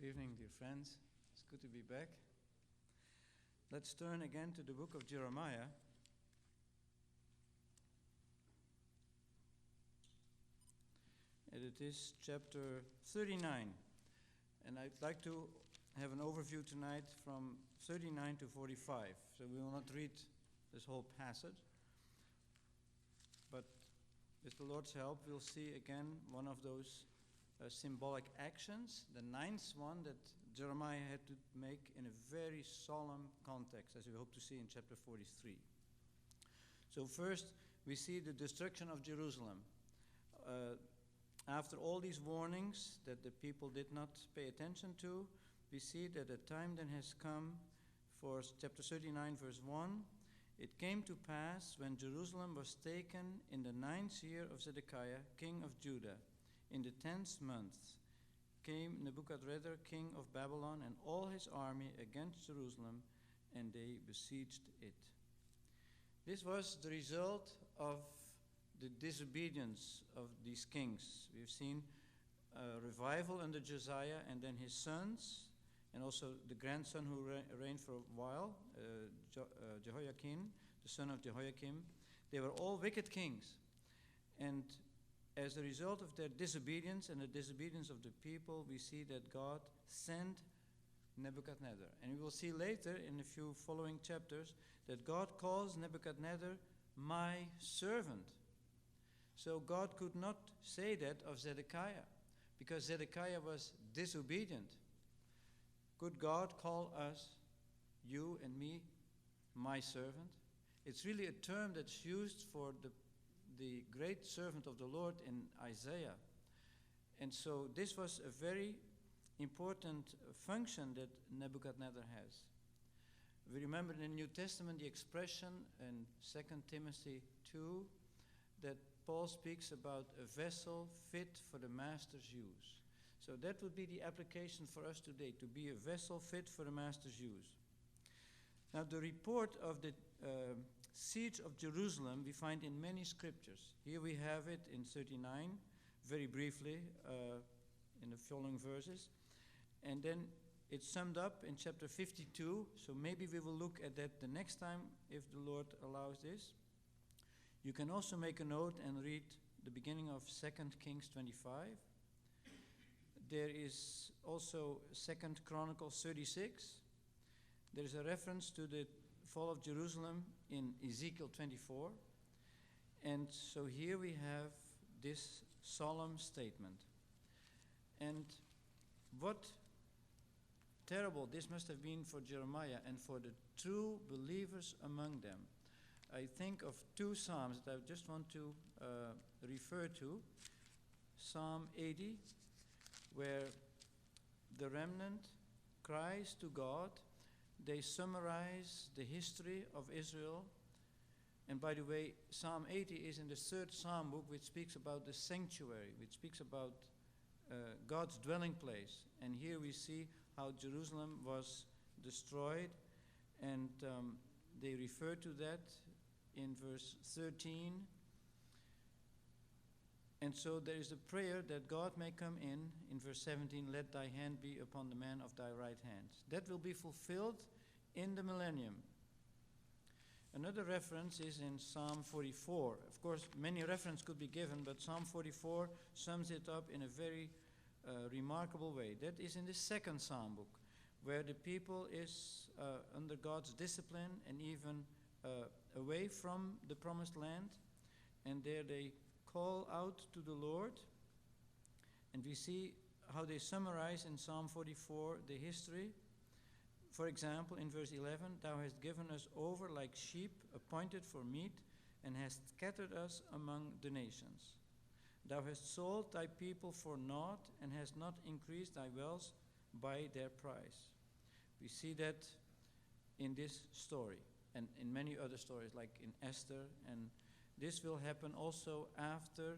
Good evening, dear friends. It's good to be back. Let's turn again to the book of Jeremiah. And it is chapter 39. And I'd like to have an overview tonight from 39 to 45. So we will not read this whole passage. But with the Lord's help, we'll see again one of those symbolic actions, the ninth one that Jeremiah had to make in a very solemn context, as we hope to see in chapter 43. So first, we see the destruction of Jerusalem. After all these warnings that the people did not pay attention to, we see that a time then has come for chapter 39, verse 1. It came to pass when Jerusalem was taken in the 9th year of Zedekiah, king of Judah, in the 10th month, came Nebuchadnezzar, king of Babylon, and all his army against Jerusalem, and they besieged it. This was the result of the disobedience of these kings. We've seen a revival under Josiah and then his sons, and also the grandson who reigned for a while, Jehoiakim, the son of Jehoiakim. They were all wicked kings. And as a result of their disobedience and the disobedience of the people, we see that God sent Nebuchadnezzar. And we will see later in a few following chapters that God calls Nebuchadnezzar my servant. So God could not say that of Zedekiah, because Zedekiah was disobedient. Could God call us, you and me, my servant? It's really a term that's used for the great servant of the Lord in Isaiah. And so this was a very important function that Nebuchadnezzar has. We remember in the New Testament the expression in 2 Timothy 2 that Paul speaks about a vessel fit for the master's use. So that would be the application for us today, to be a vessel fit for the master's use. Now the report of the siege of Jerusalem we find in many scriptures. Here we have it in 39, very briefly, in the following verses. And then it's summed up in chapter 52, so maybe we will look at that the next time if the Lord allows this. You can also make a note and read the beginning of 2 Kings 25. There is also 2 Chronicles 36. There is a reference to the fall of Jerusalem in Ezekiel 24. And so here we have this solemn statement. And what terrible this must have been for Jeremiah and for the true believers among them. I think of two psalms that I just want to refer to. Psalm 80, where the remnant cries to God. They summarize the history of Israel. And by the way, Psalm 80 is in the 3rd Psalm book, which speaks about the sanctuary, which speaks about God's dwelling place. And here we see how Jerusalem was destroyed. And they refer to that in verse 13. And so there is a prayer that God may come in verse 17, let thy hand be upon the man of thy right hand. That will be fulfilled in the millennium. Another reference is in Psalm 44. Of course, many references could be given, but Psalm 44 sums it up in a very remarkable way. That is in the 2nd Psalm book, where the people is under God's discipline and even away from the promised land. And there they call out to the Lord, and we see how they summarize in Psalm 44 the history. For example, in verse 11, thou hast given us over like sheep appointed for meat, and hast scattered us among the nations. Thou hast sold thy people for naught, and hast not increased thy wealth by their price. We see that in this story, and in many other stories, like in Esther, and this will happen also after,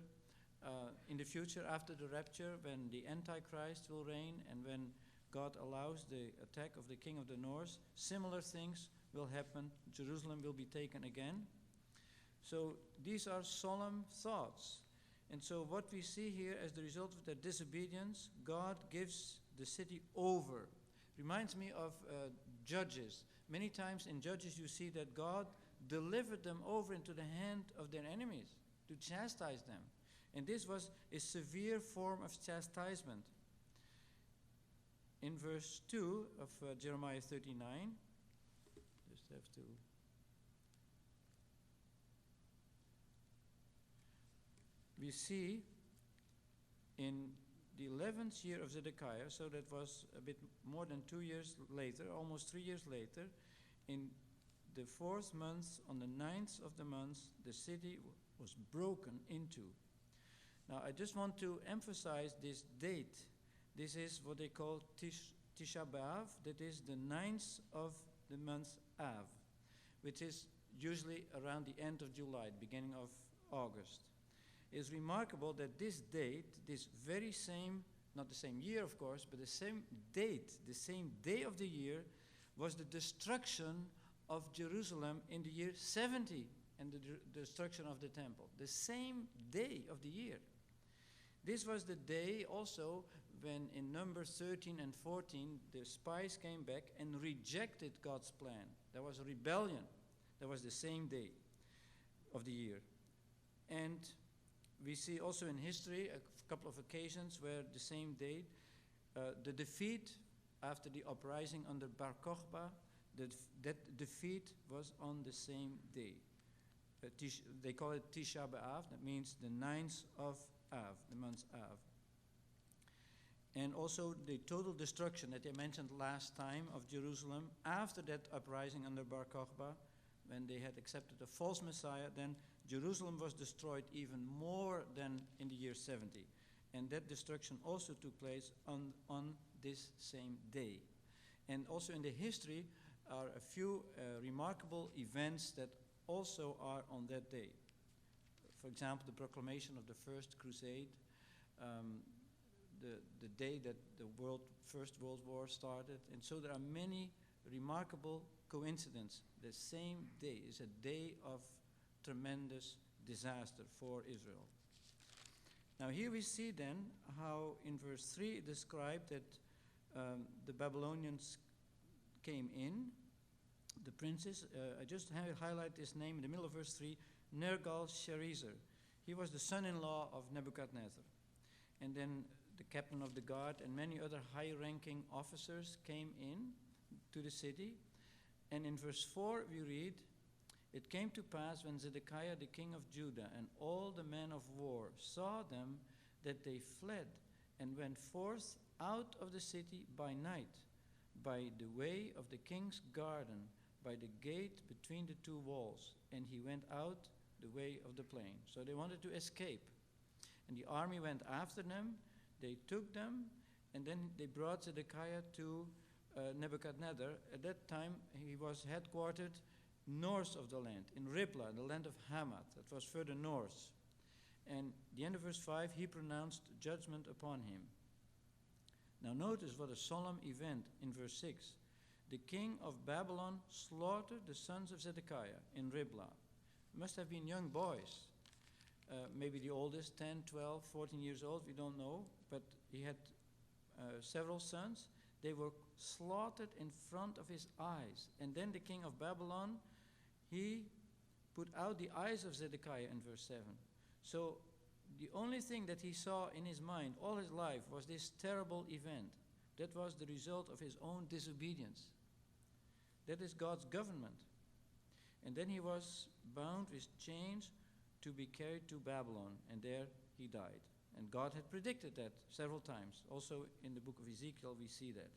in the future, after the rapture, when the Antichrist will reign and when God allows the attack of the king of the north. Similar things will happen. Jerusalem will be taken again. So these are solemn thoughts. And so what we see here as the result of their disobedience, God gives the city over. Reminds me of Judges. Many times in Judges you see that God delivered them over into the hand of their enemies to chastise them. And this was a severe form of chastisement. In verse 2 of Jeremiah 39, just have to... We see in the 11th year of Zedekiah, so that was a bit more than 2 years later, almost 3 years later, in the 4th month, on the 9th of the month, the city was broken into. Now, I just want to emphasize this date. This is what they call Tisha B'Av. That is the 9th of the month Av, which is usually around the end of July, beginning of August. It is remarkable that this date, this very same, not the same year of course, but the same date, the same day of the year, was the destruction of Jerusalem in the year 70 and the destruction of the temple. The same day of the year. This was the day also when in Numbers 13 and 14 the spies came back and rejected God's plan. There was a rebellion. That was the same day of the year. And we see also in history a couple of occasions where the same date, the defeat after the uprising under Bar Kokhba, that defeat was on the same day. They call it Tisha B'Av. That means the 9th of Av, the month Av. And also the total destruction that they mentioned last time of Jerusalem after that uprising under Bar Kokhba, when they had accepted a false Messiah, then Jerusalem was destroyed even more than in the year 70. And that destruction also took place on this same day. And also in the history are a few remarkable events that also are on that day. For example, the proclamation of the First Crusade, the day that the First World War started. And so there are many remarkable coincidences. The same day is a day of tremendous disaster for Israel. Now here we see then how in verse 3 it described that the Babylonians came in, the princes. I just highlight this name in the middle of verse 3, Nergal-Sharezer. He was the son-in-law of Nebuchadnezzar. And then the captain of the guard and many other high-ranking officers came in to the city. And in verse 4 we read, "It came to pass when Zedekiah the king of Judah and all the men of war saw them that they fled and went forth out of the city by night, by the way of the king's garden, by the gate between the two walls, and he went out the way of the plain." So they wanted to escape. And the army went after them, they took them, and then they brought Zedekiah to Nebuchadnezzar. At that time he was headquartered north of the land, in Riblah, the land of Hamath, that was further north. And the end of verse 5, he pronounced judgment upon him. Now notice what a solemn event in verse 6. The king of Babylon slaughtered the sons of Zedekiah in Riblah. Must have been young boys, maybe the oldest, 10, 12, 14 years old, we don't know, but he had several sons. They were slaughtered in front of his eyes. And then the king of Babylon, he put out the eyes of Zedekiah in verse 7. So the only thing that he saw in his mind all his life was this terrible event. That was the result of his own disobedience. That is God's government. And then he was bound with chains to be carried to Babylon, and there he died. And God had predicted that several times. Also in the book of Ezekiel we see that.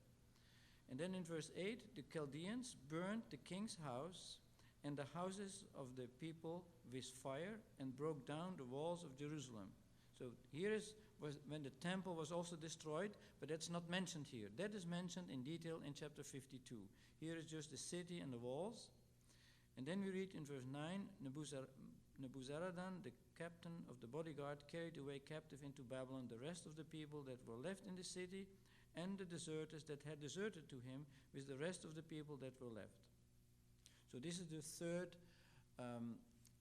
And then in verse 8, the Chaldeans burned the king's house and the houses of the people with fire and broke down the walls of Jerusalem. So here was when the temple was also destroyed, but that's not mentioned here. That is mentioned in detail in chapter 52. Here is just the city and the walls. And then we read in verse 9, Nebuzaradan, the captain of the bodyguard, carried away captive into Babylon the rest of the people that were left in the city, and the deserters that had deserted to him with the rest of the people that were left. So this is the third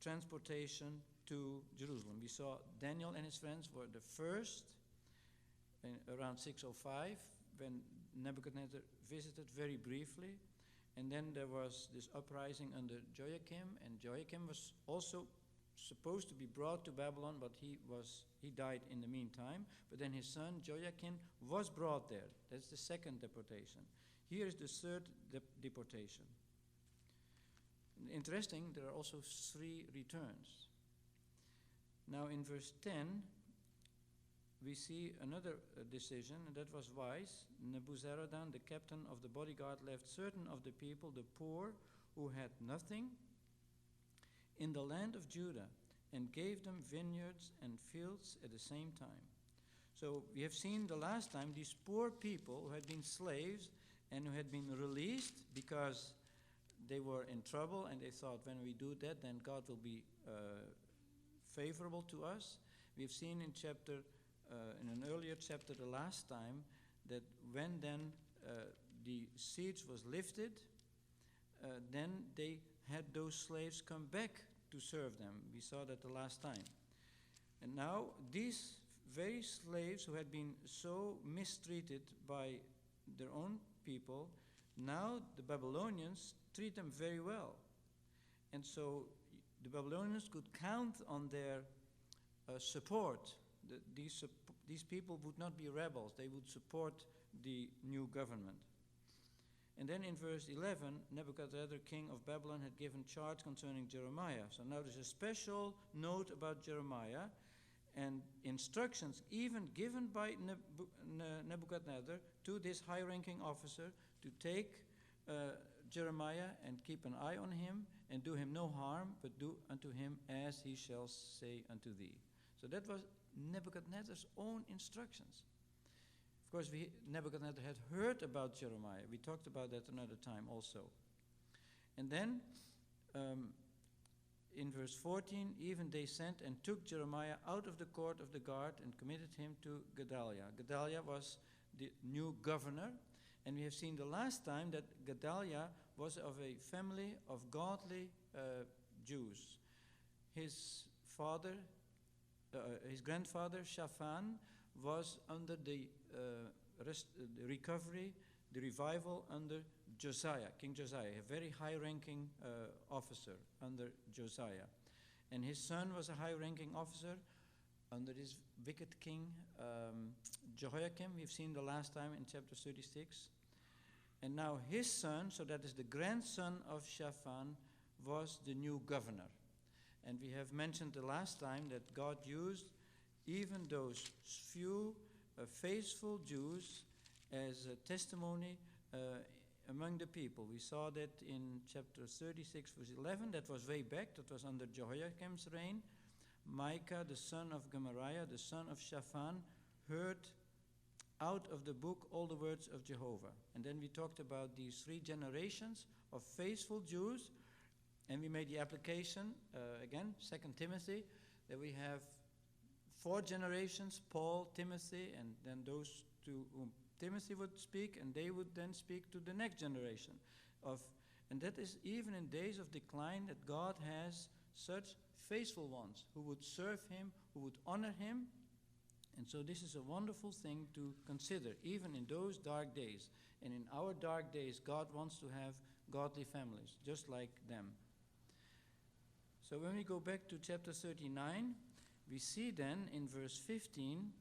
transportation to Jerusalem. We saw Daniel and his friends were the first, around 605. when Nebuchadnezzar visited very briefly. And then there was this uprising under Joachim, and Joachim was also supposed to be brought to Babylon, but he died in the meantime. But then his son Joachim was brought there. That's the second deportation. Here is the third deportation. Interesting, there are also 3 returns. Now in verse 10, we see another decision, and that was wise. Nebuzaradan, the captain of the bodyguard, left certain of the people, the poor, who had nothing, in the land of Judah, and gave them vineyards and fields at the same time. So we have seen the last time these poor people who had been slaves and who had been released because they were in trouble, and they thought, when we do that, then God will be favorable to us. We have seen in an earlier chapter the last time that when then the siege was lifted, then they had those slaves come back to serve them. We saw that the last time. And now these very slaves who had been so mistreated by their own people, now the Babylonians treat them very well. And so the Babylonians could count on their support. These people would not be rebels. They would support the new government. And then in verse 11, Nebuchadnezzar, king of Babylon, had given charge concerning Jeremiah. So now there's a special note about Jeremiah, and instructions even given by Nebuchadnezzar to this high-ranking officer to take Jeremiah and keep an eye on him and do him no harm, but do unto him as he shall say unto thee. So that was Nebuchadnezzar's own instructions. Of course, Nebuchadnezzar had heard about Jeremiah. We talked about that another time also. And then in verse 14, even they sent and took Jeremiah out of the court of the guard and committed him to Gedaliah. Gedaliah was the new governor. And we have seen the last time that Gedaliah was of a family of godly Jews. His grandfather, Shaphan, was under the recovery, the revival under Josiah, King Josiah, a very high-ranking officer under Josiah. And his son was a high-ranking officer under this wicked king, Jehoiakim. We've seen the last time in chapter 36. And now his son, so that is the grandson of Shaphan, was the new governor. And we have mentioned the last time that God used even those few faithful Jews as a testimony among the people. We saw that in chapter 36, verse 11. That was way back. That was under Jehoiakim's reign. Micah, the son of Gemariah, the son of Shaphan, heard out of the book all the words of Jehovah. And then we talked about these 3 generations of faithful Jews. And we made the application, again, 2 Timothy, that we have 4 generations, Paul, Timothy, and then those to whom Timothy would speak, and they would then speak to the next generation. And that is even in days of decline, that God has such faithful ones who would serve him, who would honor him. And so this is a wonderful thing to consider, even in those dark days. And in our dark days, God wants to have godly families, just like them. So when we go back to chapter 39, we see then in verse 15,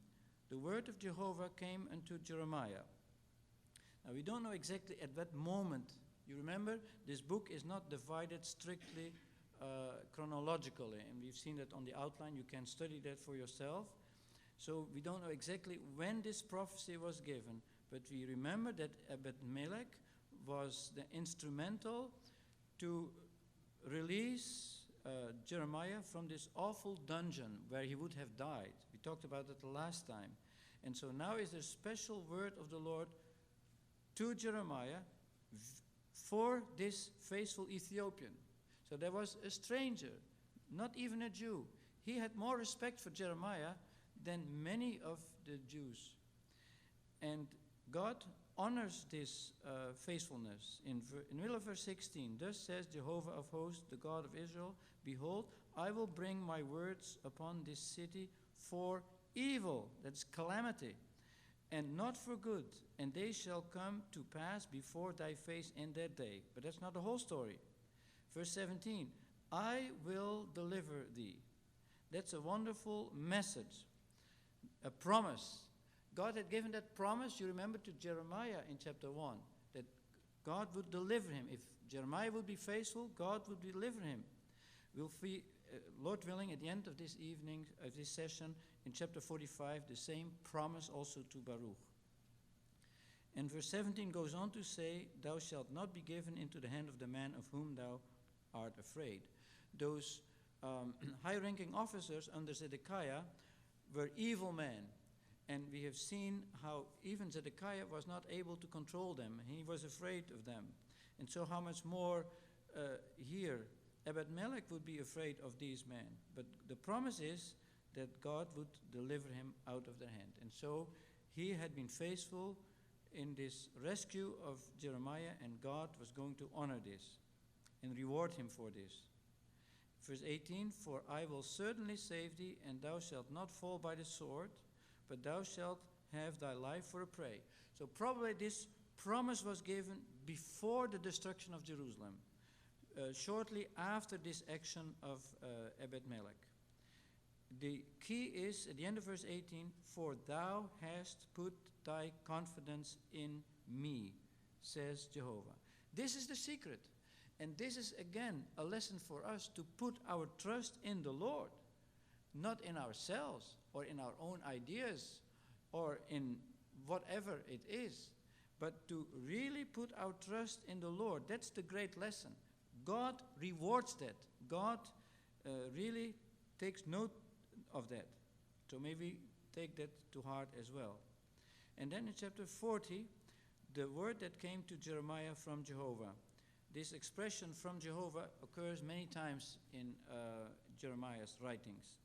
the word of Jehovah came unto Jeremiah. Now we don't know exactly at what moment. You remember, this book is not divided strictly chronologically, and we've seen that on the outline. You can study that for yourself. So we don't know exactly when this prophecy was given, but we remember that Ebed-Melech was the instrumental to release Jeremiah from this awful dungeon where he would have died. We talked about it the last time. And so now is a special word of the Lord to Jeremiah for this faithful Ethiopian. So there was a stranger, not even a Jew. He had more respect for Jeremiah than many of the Jews. And God honors this faithfulness. In the middle of verse 16, thus says Jehovah of hosts, the God of Israel, behold, I will bring my words upon this city for evil, that's calamity, and not for good, and they shall come to pass before thy face in that day. But that's not the whole story. Verse 17, I will deliver thee. That's a wonderful message, a promise. God had given that promise, you remember, to Jeremiah in chapter 1, that God would deliver him. If Jeremiah would be faithful, God would deliver him. We'll see, Lord willing, at the end of this evening, of this session, in chapter 45, the same promise also to Baruch. And verse 17 goes on to say, thou shalt not be given into the hand of the man of whom thou art afraid. Those high-ranking officers under Zedekiah were evil men. And we have seen how even Zedekiah was not able to control them. He was afraid of them. And so how much more here, Ebed-Melech would be afraid of these men. But the promise is that God would deliver him out of their hand. And so he had been faithful in this rescue of Jeremiah, and God was going to honor this and reward him for this. Verse 18, for I will certainly save thee, and thou shalt not fall by the sword, but thou shalt have thy life for a prey. So probably this promise was given before the destruction of Jerusalem, shortly after this action of Ebed-Melech. The key is, at the end of verse 18, for thou hast put thy confidence in me, says Jehovah. This is the secret. And this is, again, a lesson for us to put our trust in the Lord, not in ourselves or in our own ideas or in whatever it is, but to really put our trust in the Lord. That's the great lesson. God rewards that. God really takes note of that. So maybe take that to heart as well. And then in chapter 40, the word that came to Jeremiah from Jehovah. This expression from Jehovah occurs many times in Jeremiah's writings.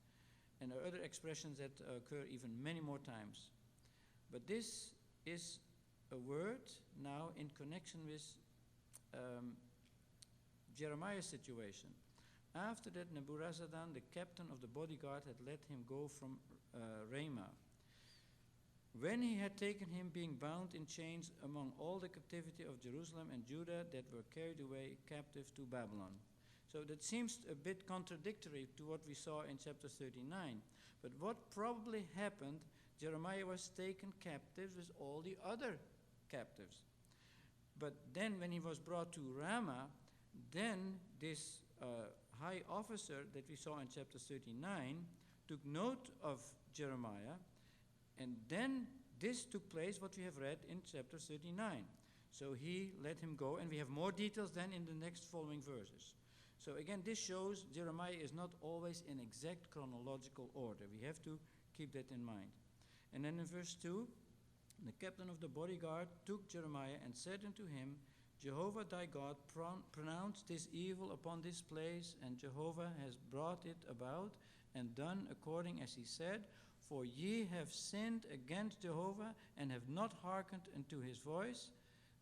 And there are other expressions that occur even many more times. But this is a word now in connection with Jeremiah's situation. After that, Nebuchadnezzar, the captain of the bodyguard, had let him go from Ramah. When he had taken him, being bound in chains among all the captivity of Jerusalem and Judah that were carried away captive to Babylon. So that seems a bit contradictory to what we saw in chapter 39. But what probably happened, Jeremiah was taken captive with all the other captives. But then when he was brought to Ramah, then this high officer that we saw in chapter 39 took note of Jeremiah, and then this took place, what we have read in chapter 39. So he let him go, and we have more details then in the next following verses. So again, this shows Jeremiah is not always in exact chronological order. We have to keep that in mind. And then in verse 2, the captain of the bodyguard took Jeremiah and said unto him, Jehovah thy God pronounced this evil upon this place, and Jehovah has brought it about and done according as he said. For ye have sinned against Jehovah, and have not hearkened unto his voice.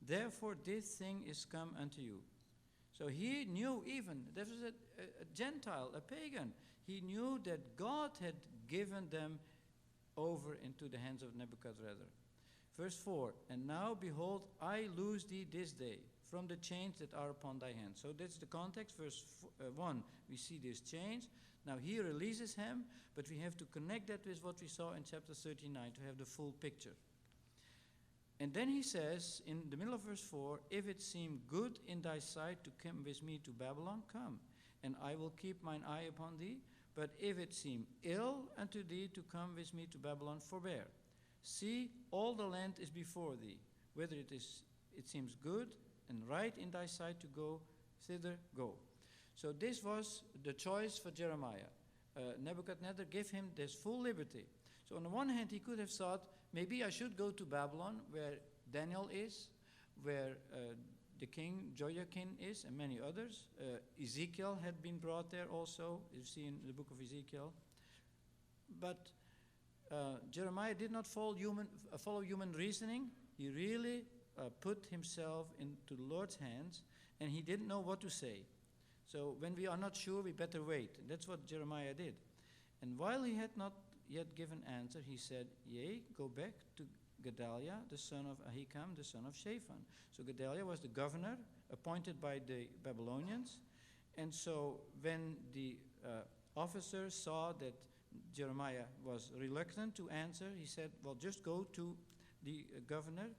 Therefore this thing is come unto you. So he knew even, this was a Gentile, a pagan. He knew that God had given them over into the hands of Nebuchadnezzar. Verse 4, and now behold, I loose thee this day from the chains that are upon thy hands. So that's the context. Verse 1, we see this chains. Now he releases him, but we have to connect that with what we saw in chapter 39 to have the full picture. And then he says, in the middle of verse 4, if it seem good in thy sight to come with me to Babylon, come, and I will keep mine eye upon thee. But if it seem ill unto thee to come with me to Babylon, forbear. See, all the land is before thee. Whether it seems good and right in thy sight to go thither, go. So this was the choice for Jeremiah. Nebuchadnezzar gave him this full liberty. So on the one hand, he could have thought, maybe I should go to Babylon, where Daniel is, where the king Joachim is, and many others. Ezekiel had been brought there also, you see in the book of Ezekiel. But Jeremiah did not follow human reasoning. He really put himself into the Lord's hands, and he didn't know what to say. So when we are not sure, we better wait. And that's what Jeremiah did. And while he had not yet given answer, he said, Yea, go back to Gedaliah, the son of Ahikam, the son of Shaphan. So Gedaliah was the governor appointed by the Babylonians. And so when the officer saw that Jeremiah was reluctant to answer, he said, well, just go to the governor,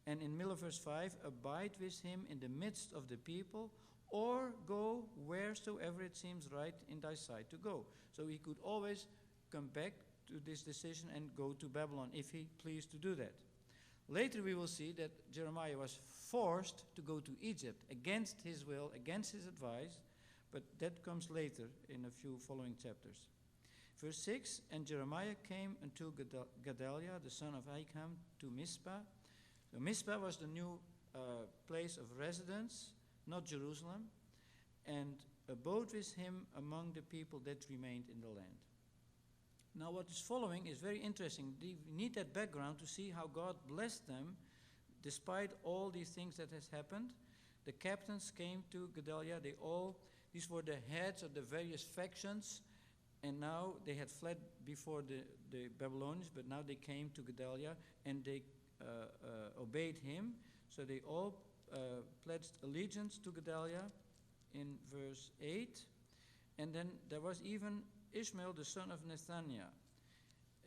and in middle of verse 5, abide with him in the midst of the people, or go wheresoever it seems right in thy sight to go. So he could always come back to this decision and go to Babylon if he pleased to do that. Later we will see that Jeremiah was forced to go to Egypt against his will, against his advice, but that comes later in a few following chapters. Verse 6, and Jeremiah came unto Gedaliah, the son of Ahikam, to Mizpah. So Mizpah was the new place of residence, not Jerusalem, and abode with him among the people that remained in the land. Now what is following is very interesting. We need that background to see how God blessed them despite all these things that has happened. The captains came to Gedaliah. These were the heads of the various factions, and now they had fled before the Babylonians, but now they came to Gedaliah and they obeyed him. So they all pledged allegiance to Gedaliah in verse 8. And then there was even Ishmael, the son of Nethaniah.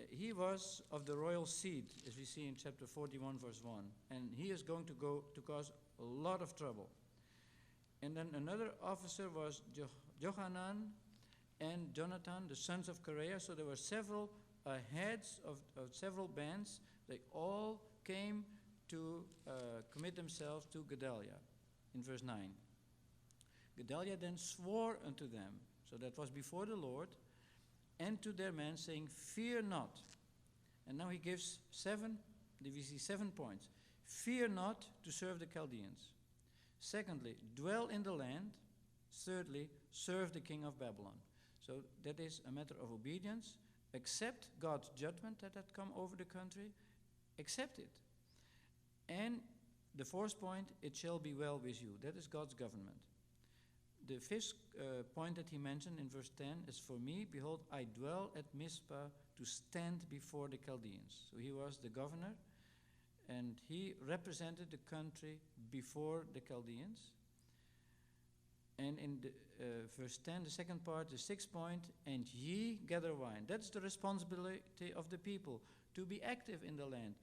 He was of the royal seed, as we see in chapter 41, verse 1. And he is going to cause a lot of trouble. And then another officer was Johanan and Jonathan, the sons of Kareah. So there were several heads of several bands. They all came to commit themselves to Gedaliah in verse 9. Gedaliah then swore unto them, so that was before the Lord, and to their men, saying, fear not. And now he gives we see 7 points. Fear not to serve the Chaldeans. Secondly, dwell in the land. Thirdly, serve the king of Babylon. So that is a matter of obedience. Accept God's judgment that had come over the country. Accept it. And the fourth point, it shall be well with you. That is God's government. The fifth point that he mentioned in verse 10 is, for me, behold, I dwell at Mizpah to stand before the Chaldeans. So he was the governor, and he represented the country before the Chaldeans. And in verse 10, the second part, the sixth point, and ye gather wine. That's the responsibility of the people, to be active in the land,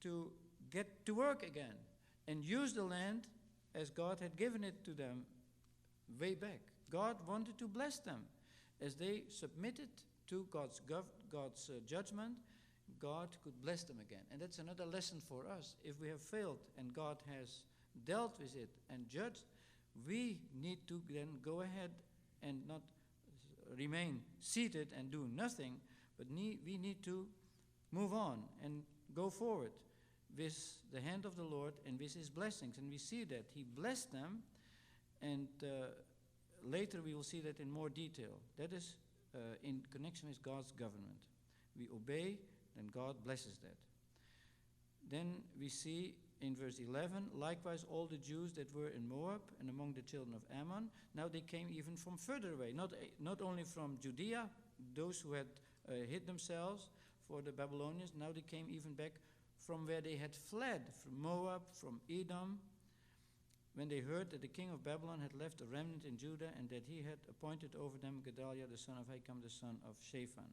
to get to work again, and use the land as God had given it to them way back. God wanted to bless them. As they submitted to God's judgment, God could bless them again. And that's another lesson for us. If we have failed and God has dealt with it and judged, we need to then go ahead and not remain seated and do nothing, but we need to move on and go forward with the hand of the Lord and with his blessings. And we see that he blessed them, and later we will see that in more detail. That is in connection with God's government. We obey, then God blesses that. Then we see in verse 11, likewise all the Jews that were in Moab and among the children of Ammon, now they came even from further away, not only from Judea, those who had hid themselves for the Babylonians, now they came even back from where they had fled, from Moab, from Edom, when they heard that the king of Babylon had left a remnant in Judah, and that he had appointed over them Gedaliah the son of Ahikam, the son of Shaphan.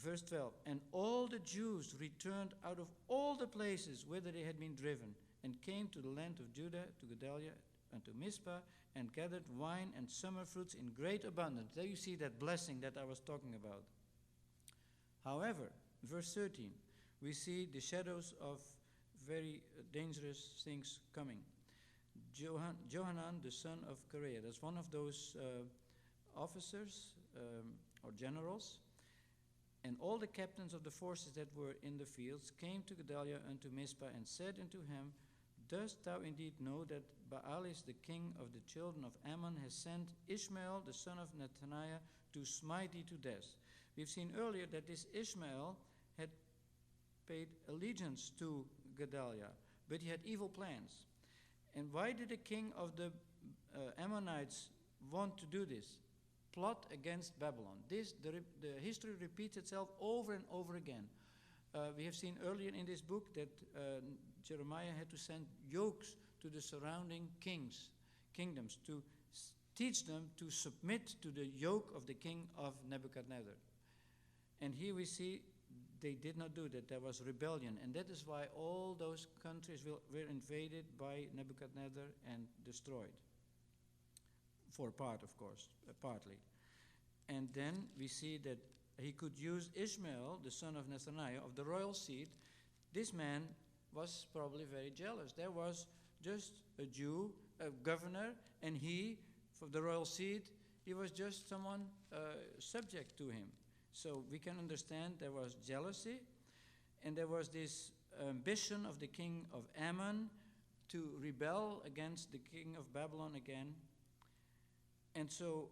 Verse 12, and all the Jews returned out of all the places whither they had been driven, and came to the land of Judah, to Gedaliah, and to Mizpah, and gathered wine and summer fruits in great abundance. There you see that blessing that I was talking about. However, verse 13, we see the shadows of very dangerous things coming. Johanan, the son of Kareah, that's one of those officers or generals. And all the captains of the forces that were in the fields came to Gedaliah unto Mizpah, and said unto him, dost thou indeed know that Baalis, the king of the children of Ammon, has sent Ishmael, the son of Nethaniah, to smite thee to death? We've seen earlier that this Ishmael had paid allegiance to Gedaliah, but he had evil plans. And why did the king of the Ammonites want to do this? Plot against Babylon. The history repeats itself over and over again. We have seen earlier in this book that Jeremiah had to send yokes to the surrounding kingdoms, to teach them to submit to the yoke of the king of Nebuchadnezzar. And here we see they did not do that. There was rebellion. And that is why all those countries were invaded by Nebuchadnezzar and destroyed. For a part, of course, partly. And then we see that he could use Ishmael, the son of Nethaniah, of the royal seed. This man was probably very jealous. There was just a Jew, a governor, and he, from the royal seed, he was just someone subject to him. So we can understand there was jealousy, and there was this ambition of the king of Ammon to rebel against the king of Babylon again. And so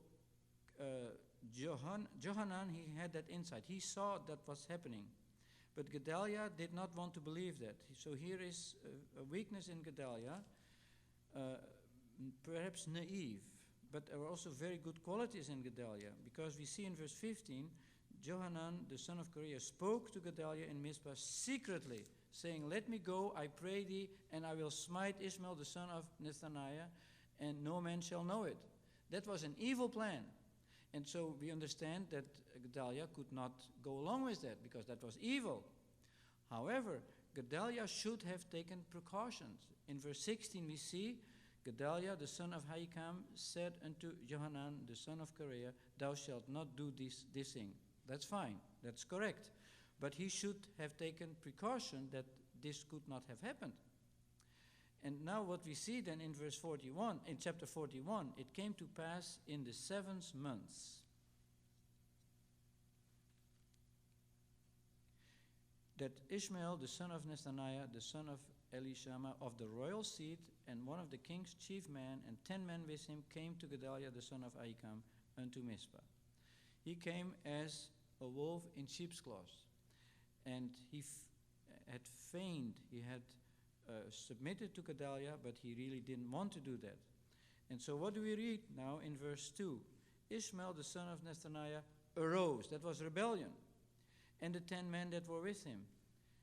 Johanan, he had that insight. He saw that was happening. But Gedaliah did not want to believe that. So here is a weakness in Gedaliah, perhaps naive, but there were also very good qualities in Gedaliah, because we see in verse 15, Johanan, the son of Kareah, spoke to Gedaliah in Mizpah secretly, saying, "Let me go, I pray thee, and I will smite Ishmael, the son of Nethaniah, and no man shall know it." That was an evil plan. And so we understand that Gedaliah could not go along with that, because that was evil. However, Gedaliah should have taken precautions. In verse 16 we see, Gedaliah, the son of Ahikam, said unto Johanan, the son of Kareah, "Thou shalt not do this thing." That's fine, that's correct. But he should have taken precaution that this could not have happened. And now what we see then in verse 41, in chapter 41, it came to pass in the 7th month that Ishmael, the son of Nethaniah, the son of Elishama, of the royal seed, and one of the king's chief men, and 10 men with him, came to Gedaliah, the son of Ahikam, unto Mizpah. He came as a wolf in sheep's cloths, and he had feigned, he had submitted to Gedaliah, but he really didn't want to do that. And so what do we read now in verse 2? Ishmael, the son of Nethaniah, arose. That was rebellion. And the 10 men that were with him.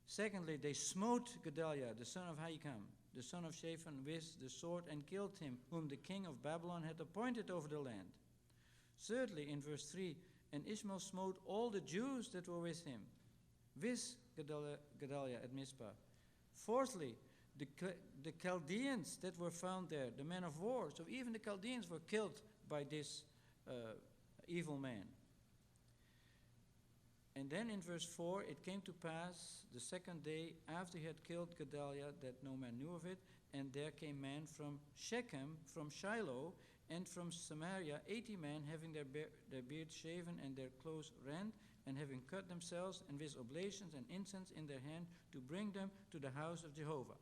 Secondly, they smote Gedaliah, the son of Ahikam, the son of Shaphan, with the sword, and killed him, whom the king of Babylon had appointed over the land. Thirdly, in verse 3, and Ishmael smote all the Jews that were with him, with Gedaliah at Mizpah. Fourthly, the Chaldeans that were found there, the men of war. So even the Chaldeans were killed by this evil man. And then in verse 4, it came to pass the second day after he had killed Gedaliah that no man knew of it, and there came men from Shechem, from Shiloh, and from Samaria, 80 men, having their beards shaven and their clothes rent, and having cut themselves, and with oblations and incense in their hand, to bring them to the house of Jehovah.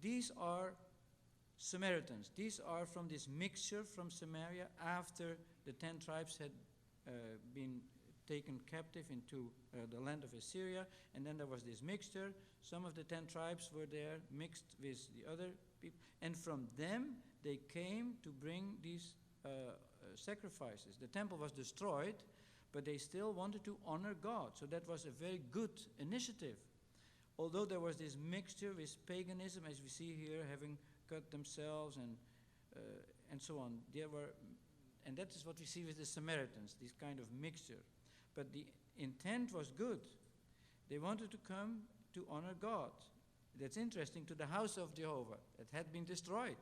These are Samaritans. These are from this mixture from Samaria after the 10 tribes had been taken captive into the land of Assyria, and then there was this mixture. Some of the 10 tribes were there mixed with the other people, and from them they came to bring these sacrifices. The temple was destroyed, but they still wanted to honor God, so that was a very good initiative. Although there was this mixture with paganism, as we see here, having cut themselves and so on. And that is what we see with the Samaritans, this kind of mixture. But the intent was good. They wanted to come to honor God. That's interesting, to the house of Jehovah that had been destroyed.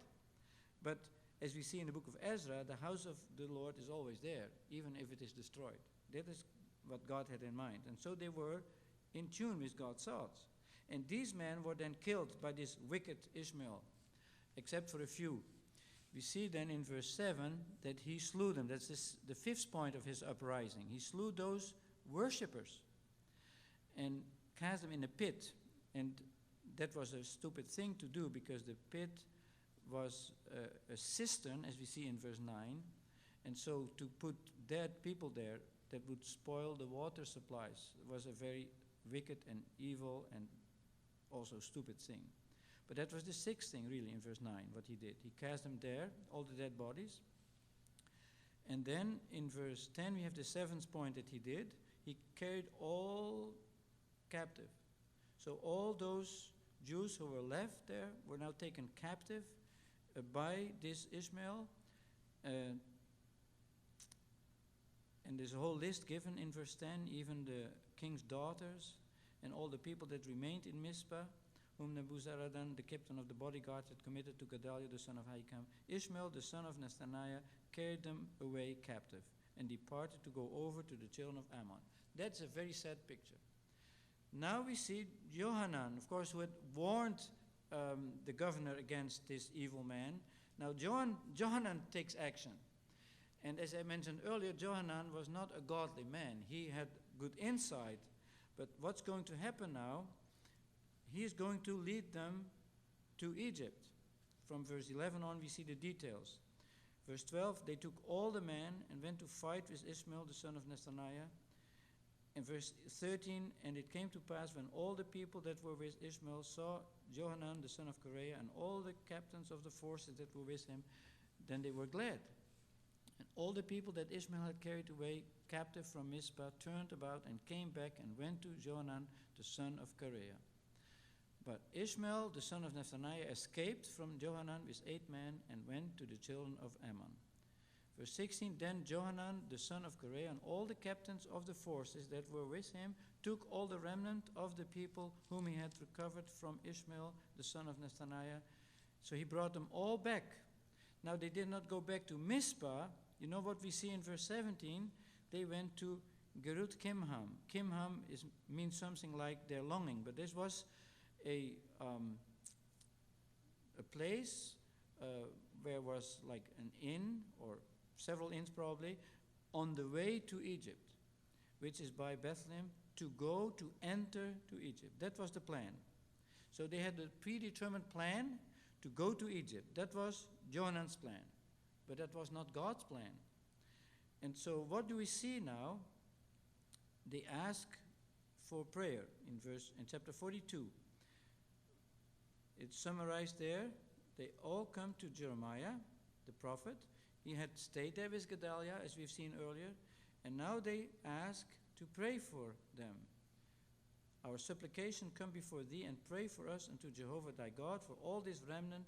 But as we see in the book of Ezra, the house of the Lord is always there, even if it is destroyed. That is what God had in mind. And so they were in tune with God's thoughts. And these men were then killed by this wicked Ishmael, except for a few. We see then in verse 7 that he slew them. That's the 5th point of his uprising. He slew those worshippers and cast them in a pit. And that was a stupid thing to do, because the pit was a cistern, as we see in verse 9. And so to put dead people there, that would spoil the water supplies, was a very wicked and evil and also stupid thing. But that was the 6th thing, really, in verse 9, what he did. He cast them there, all the dead bodies. And then in verse 10, we have the 7th point that he did. He carried all captive, So all those Jews who were left there were now taken captive by this Ishmael. And there's a whole list given in verse 10, even the king's daughters and all the people that remained in Mizpah, whom Nebuzaradan, the captain of the bodyguard, had committed to Gedaliah the son of Ahikam. Ishmael the son of Nethaniah carried them away captive and departed to go over to the children of Ammon. That's a very sad picture. Now we see Johanan, of course, who had warned the governor against this evil man. Now Johanan takes action. And as I mentioned earlier, Johanan was not a godly man. He had good insight. But what's going to happen now? He is going to lead them to Egypt. From verse 11 on, we see the details. Verse 12, they took all the men and went to fight with Ishmael, the son of Nethaniah. In verse 13, and it came to pass when all the people that were with Ishmael saw Johanan, the son of Kareah, and all the captains of the forces that were with him, then they were glad. And all the people that Ishmael had carried away captive from Mizpah turned about and came back and went to Johanan, the son of Kareah. But Ishmael, the son of Nethaniah, escaped from Johanan with 8 men and went to the children of Ammon. Verse 16, then Johanan, the son of Kareah, and all the captains of the forces that were with him took all the remnant of the people whom he had recovered from Ishmael, the son of Nethaniah. So he brought them all back. Now they did not go back to Mizpah. You know what we see in verse 17? They went to Gerut Kimham. Kimham means something like their longing, but this was a place where was like an inn, or several inns probably, on the way to Egypt, which is by Bethlehem, to go to enter to Egypt. That was the plan. So they had a predetermined plan to go to Egypt. That was Johanan's plan, but that was not God's plan. And so what do we see now? They ask for prayer in chapter 42. It's summarized there. They all come to Jeremiah, the prophet. He had stayed there with Gedaliah, as we've seen earlier, and now they ask to pray for them. Our supplication come before thee, and pray for us unto Jehovah thy God for all this remnant,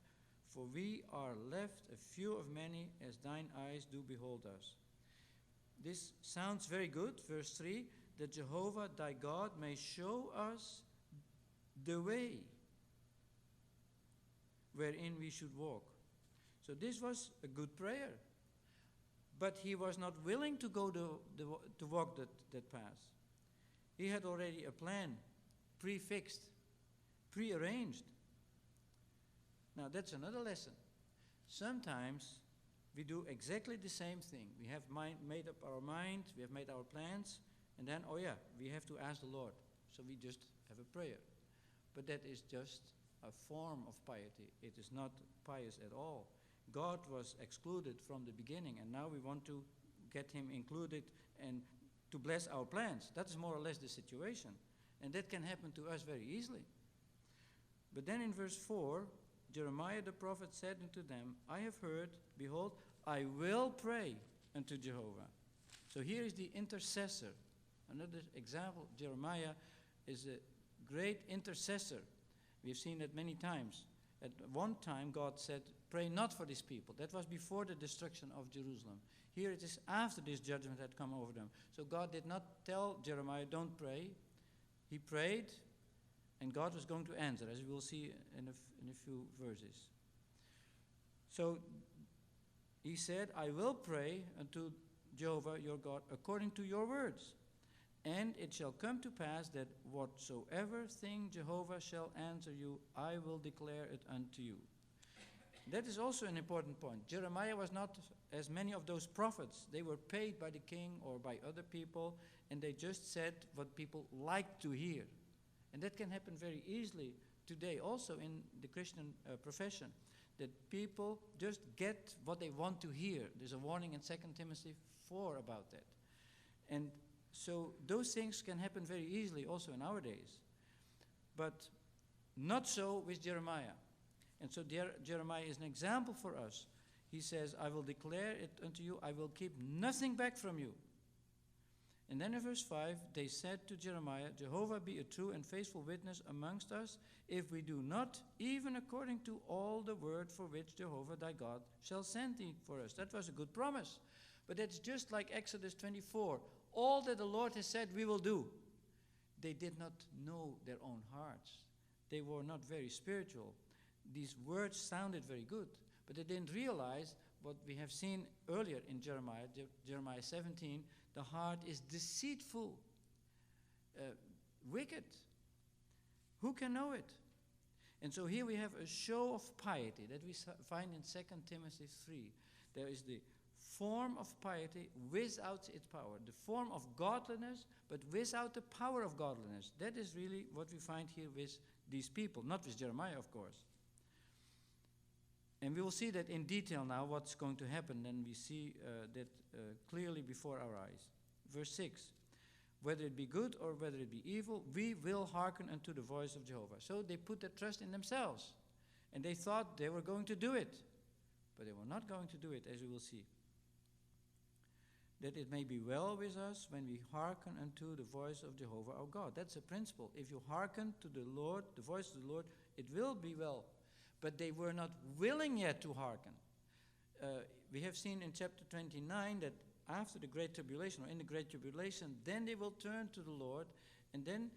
for we are left a few of many, as thine eyes do behold us. This sounds very good, verse 3, that Jehovah thy God may show us the way wherein we should walk. So this was a good prayer. But he was not willing to go to walk that path. He had already a plan, prefixed, prearranged. Now that's another lesson. Sometimes we do exactly the same thing. We have made up our mind, we have made our plans, and then, oh yeah, we have to ask the Lord. So we just have a prayer. But that is just a form of piety. It is not pious at all. God was excluded from the beginning, and now we want to get him included and to bless our plans. That's more or less the situation. And that can happen to us very easily. But then in verse 4, Jeremiah the prophet said unto them, I have heard, behold, I will pray unto Jehovah. So here is the intercessor. Another example, Jeremiah is a great intercessor. We've seen it many times. At one time, God said, pray not for these people. That was before the destruction of Jerusalem. Here it is after this judgment had come over them. So God did not tell Jeremiah, don't pray. He prayed, and God was going to answer, as we will see in a few verses. So he said, I will pray unto Jehovah your God according to your words. And it shall come to pass that whatsoever thing Jehovah shall answer you, I will declare it unto you. That is also an important point. Jeremiah was not as many of those prophets. They were paid by the king or by other people, and they just said what people like to hear. And that can happen very easily today, also in the Christian profession, that people just get what they want to hear. There's a warning in 2 Timothy 4 about that. And so those things can happen very easily also in our days. But not so with Jeremiah. And so Jeremiah is an example for us. He says, I will declare it unto you, I will keep nothing back from you. And then in verse 5, they said to Jeremiah, Jehovah be a true and faithful witness amongst us, if we do not, even according to all the word for which Jehovah thy God shall send thee for us. That was a good promise. But that's just like Exodus 24. All that the Lord has said we will do. They did not know their own hearts. They were not very spiritual. These words sounded very good, but they didn't realize what we have seen earlier in Jeremiah, Jeremiah 17, the heart is deceitful, wicked. Who can know it? And so here we have a show of piety that we find in 2 Timothy 3. There is the form of piety without its power, the form of godliness, but without the power of godliness. That is really what we find here with these people, not with Jeremiah, of course. And we will see that in detail now, what's going to happen, and we see that clearly before our eyes. Verse 6, whether it be good or whether it be evil, we will hearken unto the voice of Jehovah. So they put their trust in themselves, and they thought they were going to do it, but they were not going to do it, as we will see. That it may be well with us when we hearken unto the voice of Jehovah our God. That's a principle. If you hearken to the Lord, the voice of the Lord, it will be well. But they were not willing yet to hearken. We have seen in chapter 29 that after the Great Tribulation, or in the Great Tribulation, then they will turn to the Lord, and then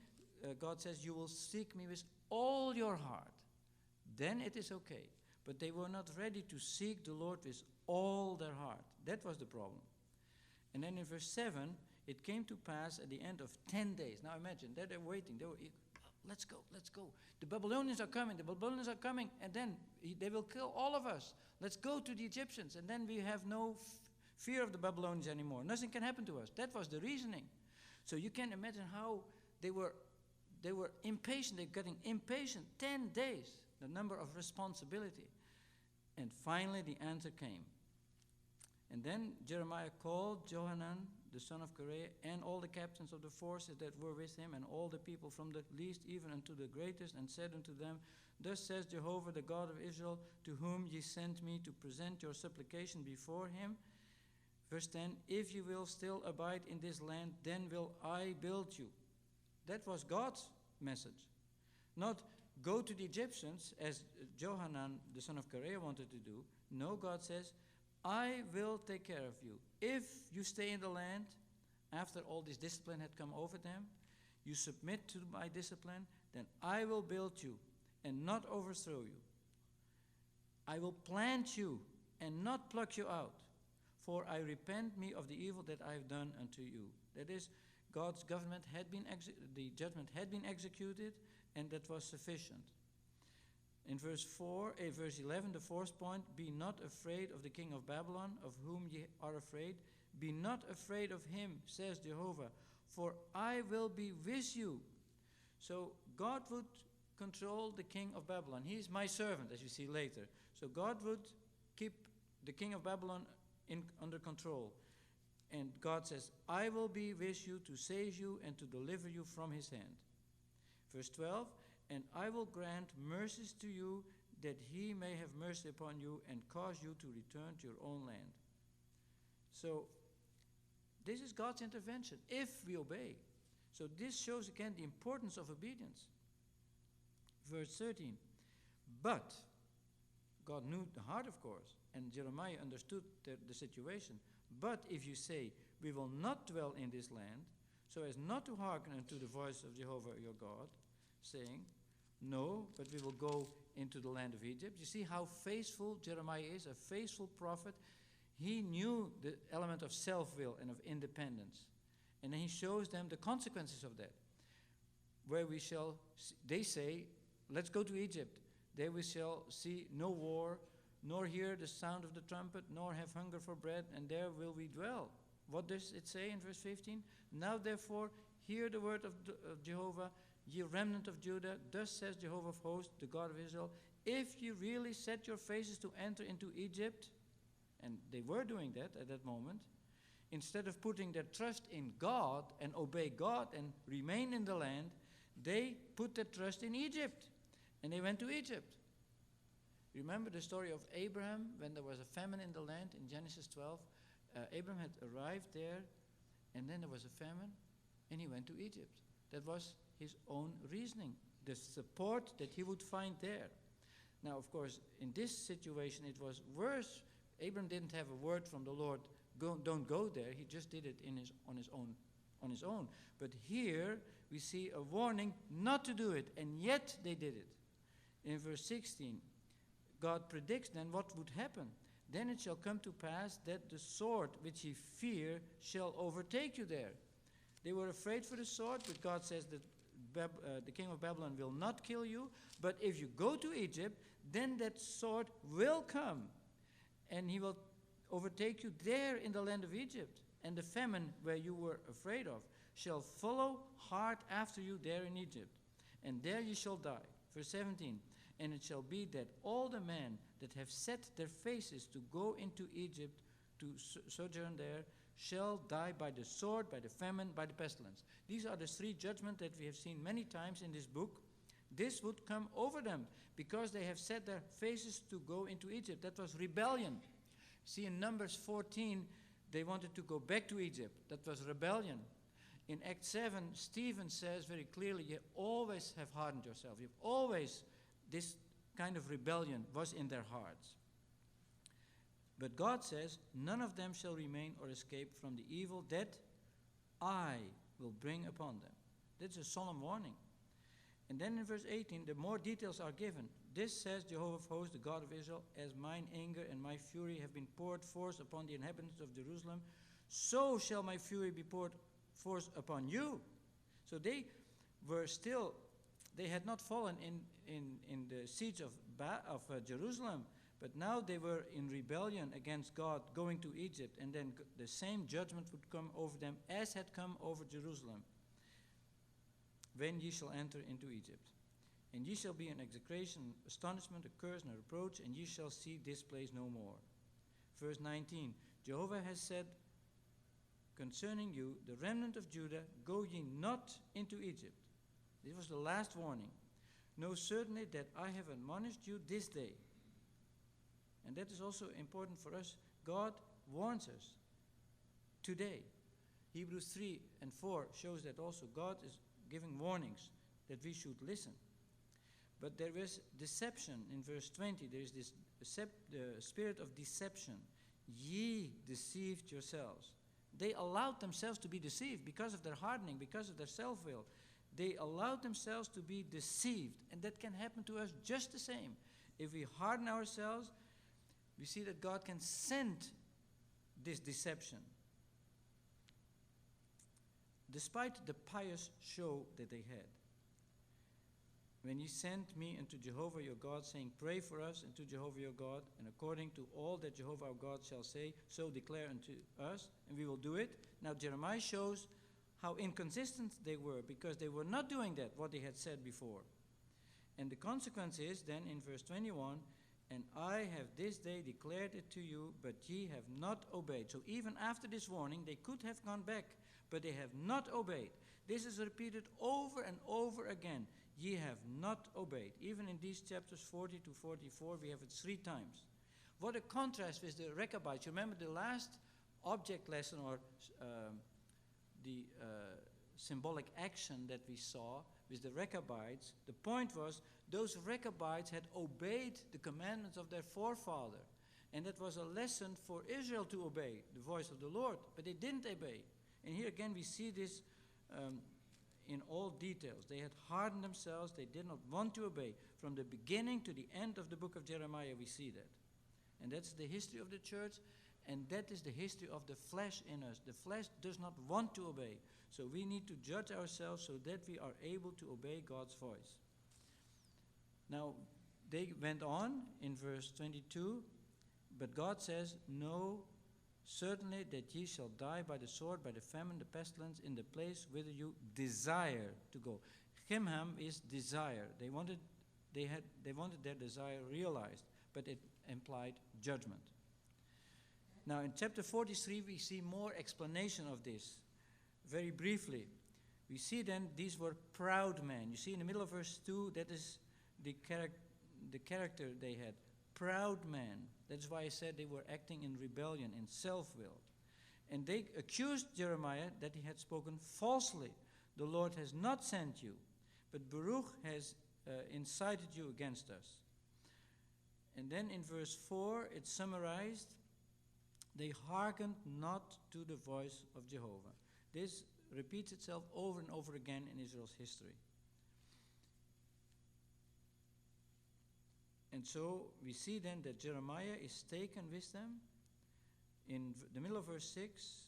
God says, you will seek me with all your heart. Then it is okay. But they were not ready to seek the Lord with all their heart. That was the problem. And then in verse 7, it came to pass at the end of 10 days. Now imagine, they're waiting. They were eager. Let's go, let's go. The Babylonians are coming, and then they will kill all of us. Let's go to the Egyptians, and then we have no fear of the Babylonians anymore. Nothing can happen to us. That was the reasoning. So you can imagine how they were impatient. They're getting impatient. 10 days, the number of responsibility. And finally the answer came. And then Jeremiah called Johanan, the son of Kareah, and all the captains of the forces that were with him, and all the people from the least even unto the greatest, and said unto them, Thus says Jehovah, the God of Israel, to whom ye sent me to present your supplication before him. Verse 10, if you will still abide in this land, then will I build you. That was God's message. Not go to the Egyptians, as Johanan, the son of Kareah, wanted to do. No, God says, I will take care of you. If you stay in the land, after all this discipline had come over them, you submit to my discipline, then I will build you and not overthrow you. I will plant you and not pluck you out, for I repent me of the evil that I have done unto you. That is, God's government had been the judgment had been executed, and that was sufficient. In verse 11, the fourth point, be not afraid of the king of Babylon, of whom ye are afraid. Be not afraid of him, says Jehovah, for I will be with you. So God would control the king of Babylon. He is my servant, as you see later. So God would keep the king of Babylon under control. And God says, I will be with you to save you and to deliver you from his hand. Verse 12, and I will grant mercies to you, that he may have mercy upon you and cause you to return to your own land. So this is God's intervention, if we obey. So this shows again the importance of obedience. Verse 13, but God knew the heart, of course, and Jeremiah understood the situation. But if you say, we will not dwell in this land, so as not to hearken unto the voice of Jehovah your God, saying, no, but we will go into the land of Egypt. You see how faithful Jeremiah is, a faithful prophet. He knew the element of self-will and of independence. And then he shows them the consequences of that. Where they say, let's go to Egypt. There we shall see no war, nor hear the sound of the trumpet, nor have hunger for bread, and there will we dwell. What does it say in verse 15? Now therefore, hear the word of Jehovah, ye remnant of Judah, thus says Jehovah of hosts, the God of Israel, if you really set your faces to enter into Egypt, and they were doing that at that moment, instead of putting their trust in God and obey God and remain in the land, they put their trust in Egypt, and they went to Egypt. Remember the story of Abraham when there was a famine in the land in Genesis 12? Abraham had arrived there, and then there was a famine, and he went to Egypt. That was his own reasoning, the support that he would find there. Now, of course, in this situation, it was worse. Abram didn't have a word from the Lord, don't go there. He just did it on his own. But here, we see a warning not to do it, and yet they did it. In verse 16, God predicts then what would happen. Then it shall come to pass that the sword which ye fear shall overtake you there. They were afraid for the sword, but God says that the king of Babylon will not kill you. But if you go to Egypt, then that sword will come, and he will overtake you there in the land of Egypt. And the famine where you were afraid of shall follow hard after you there in Egypt. And there ye shall die. Verse 17, and it shall be that all the men that have set their faces to go into Egypt to sojourn there shall die by the sword, by the famine, by the pestilence. These are the three judgments that we have seen many times in this book. This would come over them because they have set their faces to go into Egypt. That was rebellion. See, in Numbers 14, they wanted to go back to Egypt. That was rebellion. In Acts 7, Stephen says very clearly, you always have hardened yourself. You've always, this kind of rebellion was in their hearts. But God says, none of them shall remain or escape from the evil that I will bring upon them. That's a solemn warning. And then in verse 18, the more details are given. This says Jehovah of hosts, the God of Israel, as mine anger and my fury have been poured forth upon the inhabitants of Jerusalem, so shall my fury be poured forth upon you. So they were still, they had not fallen in the siege of Jerusalem, but now they were in rebellion against God, going to Egypt, and then the same judgment would come over them as had come over Jerusalem when ye shall enter into Egypt. And ye shall be in execration, astonishment, a curse, and a reproach, and ye shall see this place no more. Verse 19, Jehovah has said concerning you, the remnant of Judah, go ye not into Egypt. This was the last warning. Know certainly that I have admonished you this day. And that is also important for us. God warns us today. Hebrews 3 and 4 shows that also God is giving warnings that we should listen. But there is deception in verse 20. There is this the spirit of deception. Ye deceived yourselves. They allowed themselves to be deceived because of their hardening, because of their self-will. They allowed themselves to be deceived. And that can happen to us just the same. If we harden ourselves, we see that God can send this deception. Despite the pious show that they had. When ye sent me unto Jehovah your God, saying, pray for us unto Jehovah your God, and according to all that Jehovah our God shall say, so declare unto us, and we will do it. Now Jeremiah shows how inconsistent they were, because they were not doing that, what they had said before. And the consequence is then in verse 21, and I have this day declared it to you, but ye have not obeyed. So even after this warning, they could have gone back, but they have not obeyed. This is repeated over and over again. Ye have not obeyed. Even in these chapters 40 to 44, we have it 3 times. What a contrast with the Rechabites. You remember the last object lesson, or the symbolic action that we saw with the Rechabites. The point was, those Rechabites had obeyed the commandments of their forefather. And that was a lesson for Israel to obey the voice of the Lord. But they didn't obey. And here again we see this in all details. They had hardened themselves. They did not want to obey. From the beginning to the end of the book of Jeremiah, we see that. And that's the history of the church. And that is the history of the flesh in us. The flesh does not want to obey. So we need to judge ourselves so that we are able to obey God's voice. Now, they went on in verse 22. But God says, know certainly that ye shall die by the sword, by the famine, the pestilence, in the place whither you desire to go. Chimham is desire. They wanted their desire realized, but it implied judgment. Now in chapter 43 we see more explanation of this. Very briefly, we see then these were proud men. You see in the middle of verse 2, that is the character they had. Proud men. That's why I said they were acting in rebellion, in self-will. And they accused Jeremiah that he had spoken falsely. The Lord has not sent you, but Baruch has incited you against us. And then in verse 4, it's summarized, they hearkened not to the voice of Jehovah. This repeats itself over and over again in Israel's history. And so we see then that Jeremiah is taken with them. In the middle of verse 6,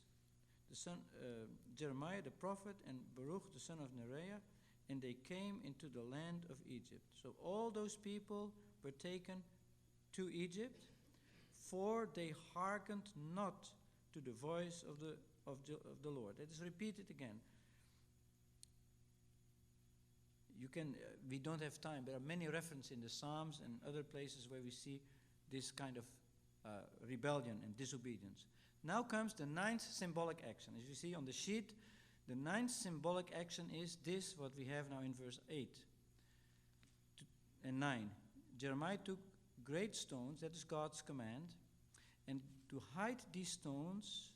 Jeremiah the prophet and Baruch the son of Neriah, and they came into the land of Egypt. So all those people were taken to Egypt, for they hearkened not to the voice of the Lord. That is repeated again. We don't have time. There are many references in the Psalms and other places where we see this kind of rebellion and disobedience. Now comes the 9th symbolic action. As you see on the sheet, the 9th symbolic action is this, what we have now in verse 8 and 9. Jeremiah took great stones, that is God's command, and to hide these stones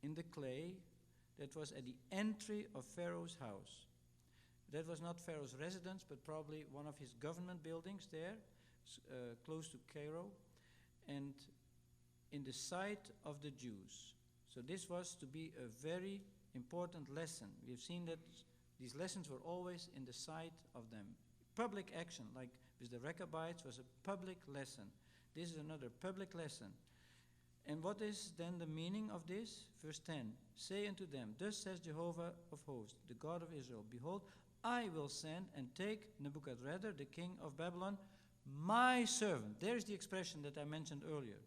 in the clay that was at the entry of Pharaoh's house. That was not Pharaoh's residence, but probably one of his government buildings there, close to Cairo, and in the sight of the Jews. So this was to be a very important lesson. We have seen that these lessons were always in the sight of them. Public action, like with the Rechabites, was a public lesson. This is another public lesson. And what is then the meaning of this? Verse 10, say unto them, thus says Jehovah of hosts, the God of Israel, behold, I will send and take Nebuchadnezzar, the king of Babylon, my servant. There's the expression that I mentioned earlier.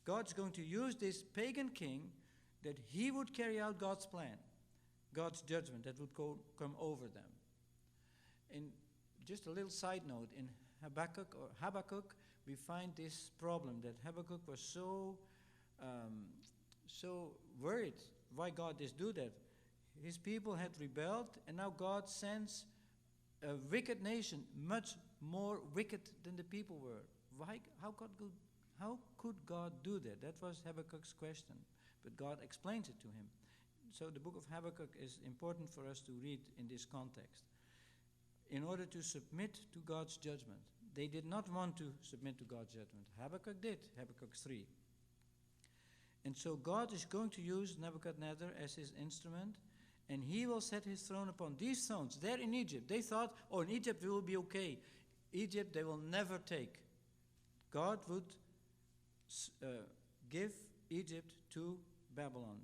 God's going to use this pagan king that he would carry out God's plan, God's judgment that would come over them. And just a little side note, in Habakkuk, we find this problem that Habakkuk was so worried why God did do that. His people had rebelled, and now God sends a wicked nation, much more wicked than the people were. How could God do that? That was Habakkuk's question. But God explains it to him. So the book of Habakkuk is important for us to read in this context. In order to submit to God's judgment. They did not want to submit to God's judgment. Habakkuk did, Habakkuk 3. And so God is going to use Nebuchadnezzar as his instrument, and he will set his throne upon these thrones. There in Egypt, they thought, oh, in Egypt we will be okay. Egypt they will never take. God would give Egypt to Babylon.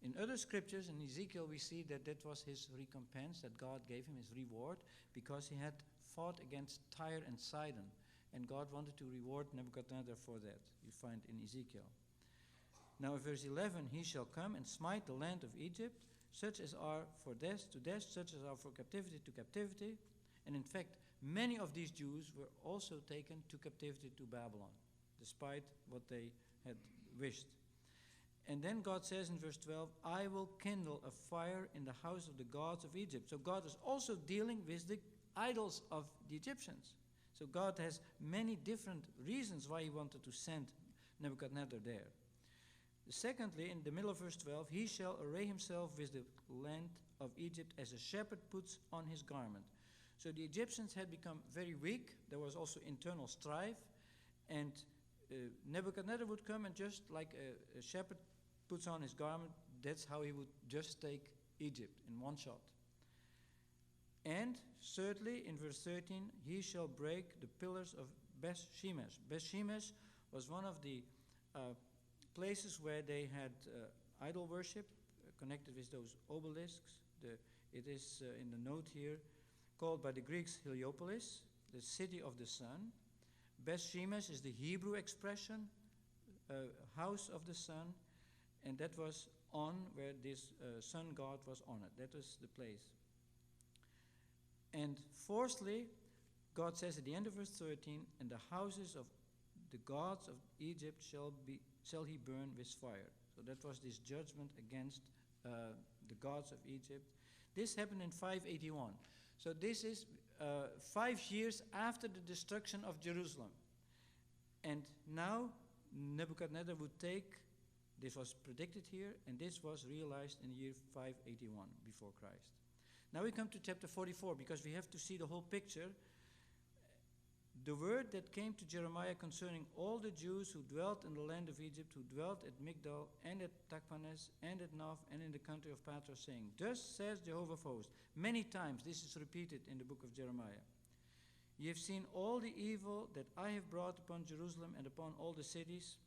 In other scriptures, in Ezekiel, we see that that was his recompense, that God gave him his reward, because he had fought against Tyre and Sidon. And God wanted to reward Nebuchadnezzar for that, you find in Ezekiel. Now, in verse 11, he shall come and smite the land of Egypt, such as are for death to death, such as are for captivity to captivity. And in fact, many of these Jews were also taken to captivity to Babylon, despite what they had wished. And then God says in verse 12, I will kindle a fire in the house of the gods of Egypt. So God is also dealing with the idols of the Egyptians. So God has many different reasons why he wanted to send Nebuchadnezzar there. Secondly, in the middle of verse 12, he shall array himself with the land of Egypt as a shepherd puts on his garment. So the Egyptians had become very weak. There was also internal strife. And Nebuchadnezzar would come and just like a shepherd puts on his garment, that's how he would just take Egypt in one shot. And thirdly, in verse 13, he shall break the pillars of Beth-Shemesh. Beth-Shemesh was one of the places where they had idol worship connected with those obelisks. It is in the note here called by the Greeks Heliopolis, the city of the sun. Beth-Shemesh is the Hebrew expression, house of the sun, and that was on where this sun god was honored. That was the place. And fourthly, God says at the end of verse 13, and the houses of the gods of Egypt shall he burn with fire. So that was this judgment against the gods of Egypt. This happened in 581. So this is 5 years after the destruction of Jerusalem. And now Nebuchadnezzar would take This was predicted here, and this was realized in the year 581 before Christ. Now we come to chapter 44, because we have to see the whole picture. The word that came to Jeremiah concerning all the Jews who dwelt in the land of Egypt, who dwelt at Migdal, and at Tachpanhes, and at Noph, and in the country of Patros, saying, Thus says Jehovah of hosts. Many times this is repeated in the book of Jeremiah. Ye have seen all the evil that I have brought upon Jerusalem and upon all the cities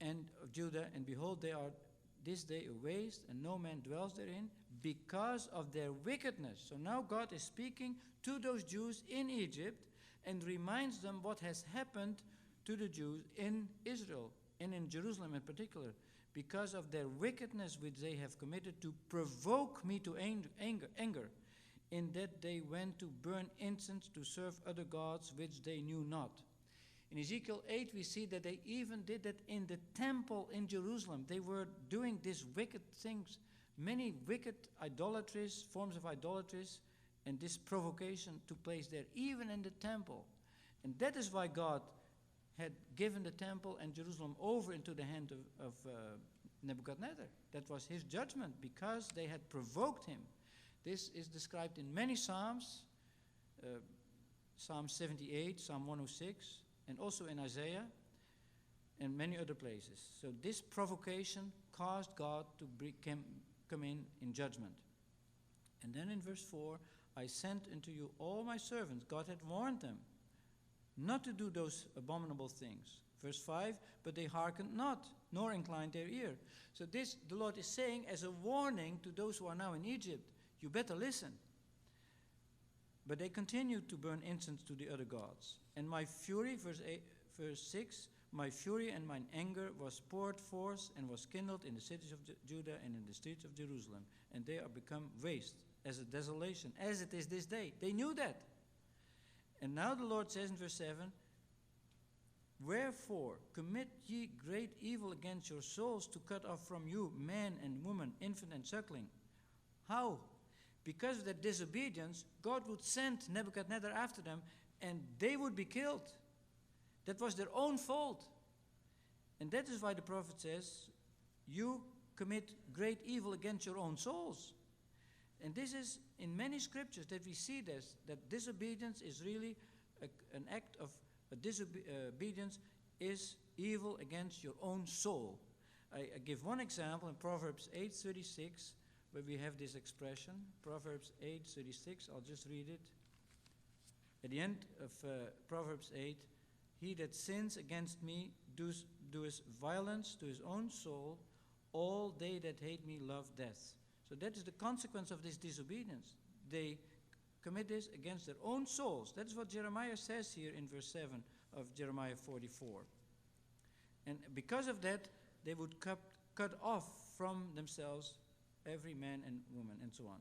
and of Judah, and behold, they are this day a waste, and no man dwells therein, because of their wickedness. So now God is speaking to those Jews in Egypt and reminds them what has happened to the Jews in Israel, and in Jerusalem in particular, because of their wickedness which they have committed to provoke me to anger, in that they went to burn incense to serve other gods which they knew not. In Ezekiel 8, we see that they even did that in the temple in Jerusalem. They were doing these wicked things, many wicked idolatries, forms of idolatries, and this provocation took place there, even in the temple. And that is why God had given the temple and Jerusalem over into the hand of Nebuchadnezzar. That was his judgment, because they had provoked him. This is described in many Psalms, Psalm 78, Psalm 106, and also in Isaiah and many other places. So this provocation caused God to come in judgment. And then in verse 4, I sent unto you all my servants. God had warned them not to do those abominable things. Verse 5, but they hearkened not, nor inclined their ear. So this the Lord is saying as a warning to those who are now in Egypt. You better listen. But they continued to burn incense to the other gods. And my fury, verse 6, my fury and mine anger was poured forth and was kindled in the cities of Judah and in the streets of Jerusalem. And they are become waste, as a desolation, as it is this day. They knew that. And now the Lord says in verse 7, Wherefore commit ye great evil against your souls to cut off from you man and woman, infant and suckling. How? Because of their disobedience, God would send Nebuchadnezzar after them, and they would be killed. That was their own fault. And that is why the prophet says, you commit great evil against your own souls. And this is in many scriptures that we see this, that disobedience is really an act of disobedience is evil against your own soul. I give one example in Proverbs 8:36, where we have this expression, Proverbs 8:36. I'll just read it. At the end of Proverbs 8, he that sins against me doeth violence to his own soul. All they that hate me love death. So that is the consequence of this disobedience. They commit this against their own souls. That is what Jeremiah says here in verse 7 of Jeremiah 44. And because of that, they would cut off from themselves every man and woman, and so on.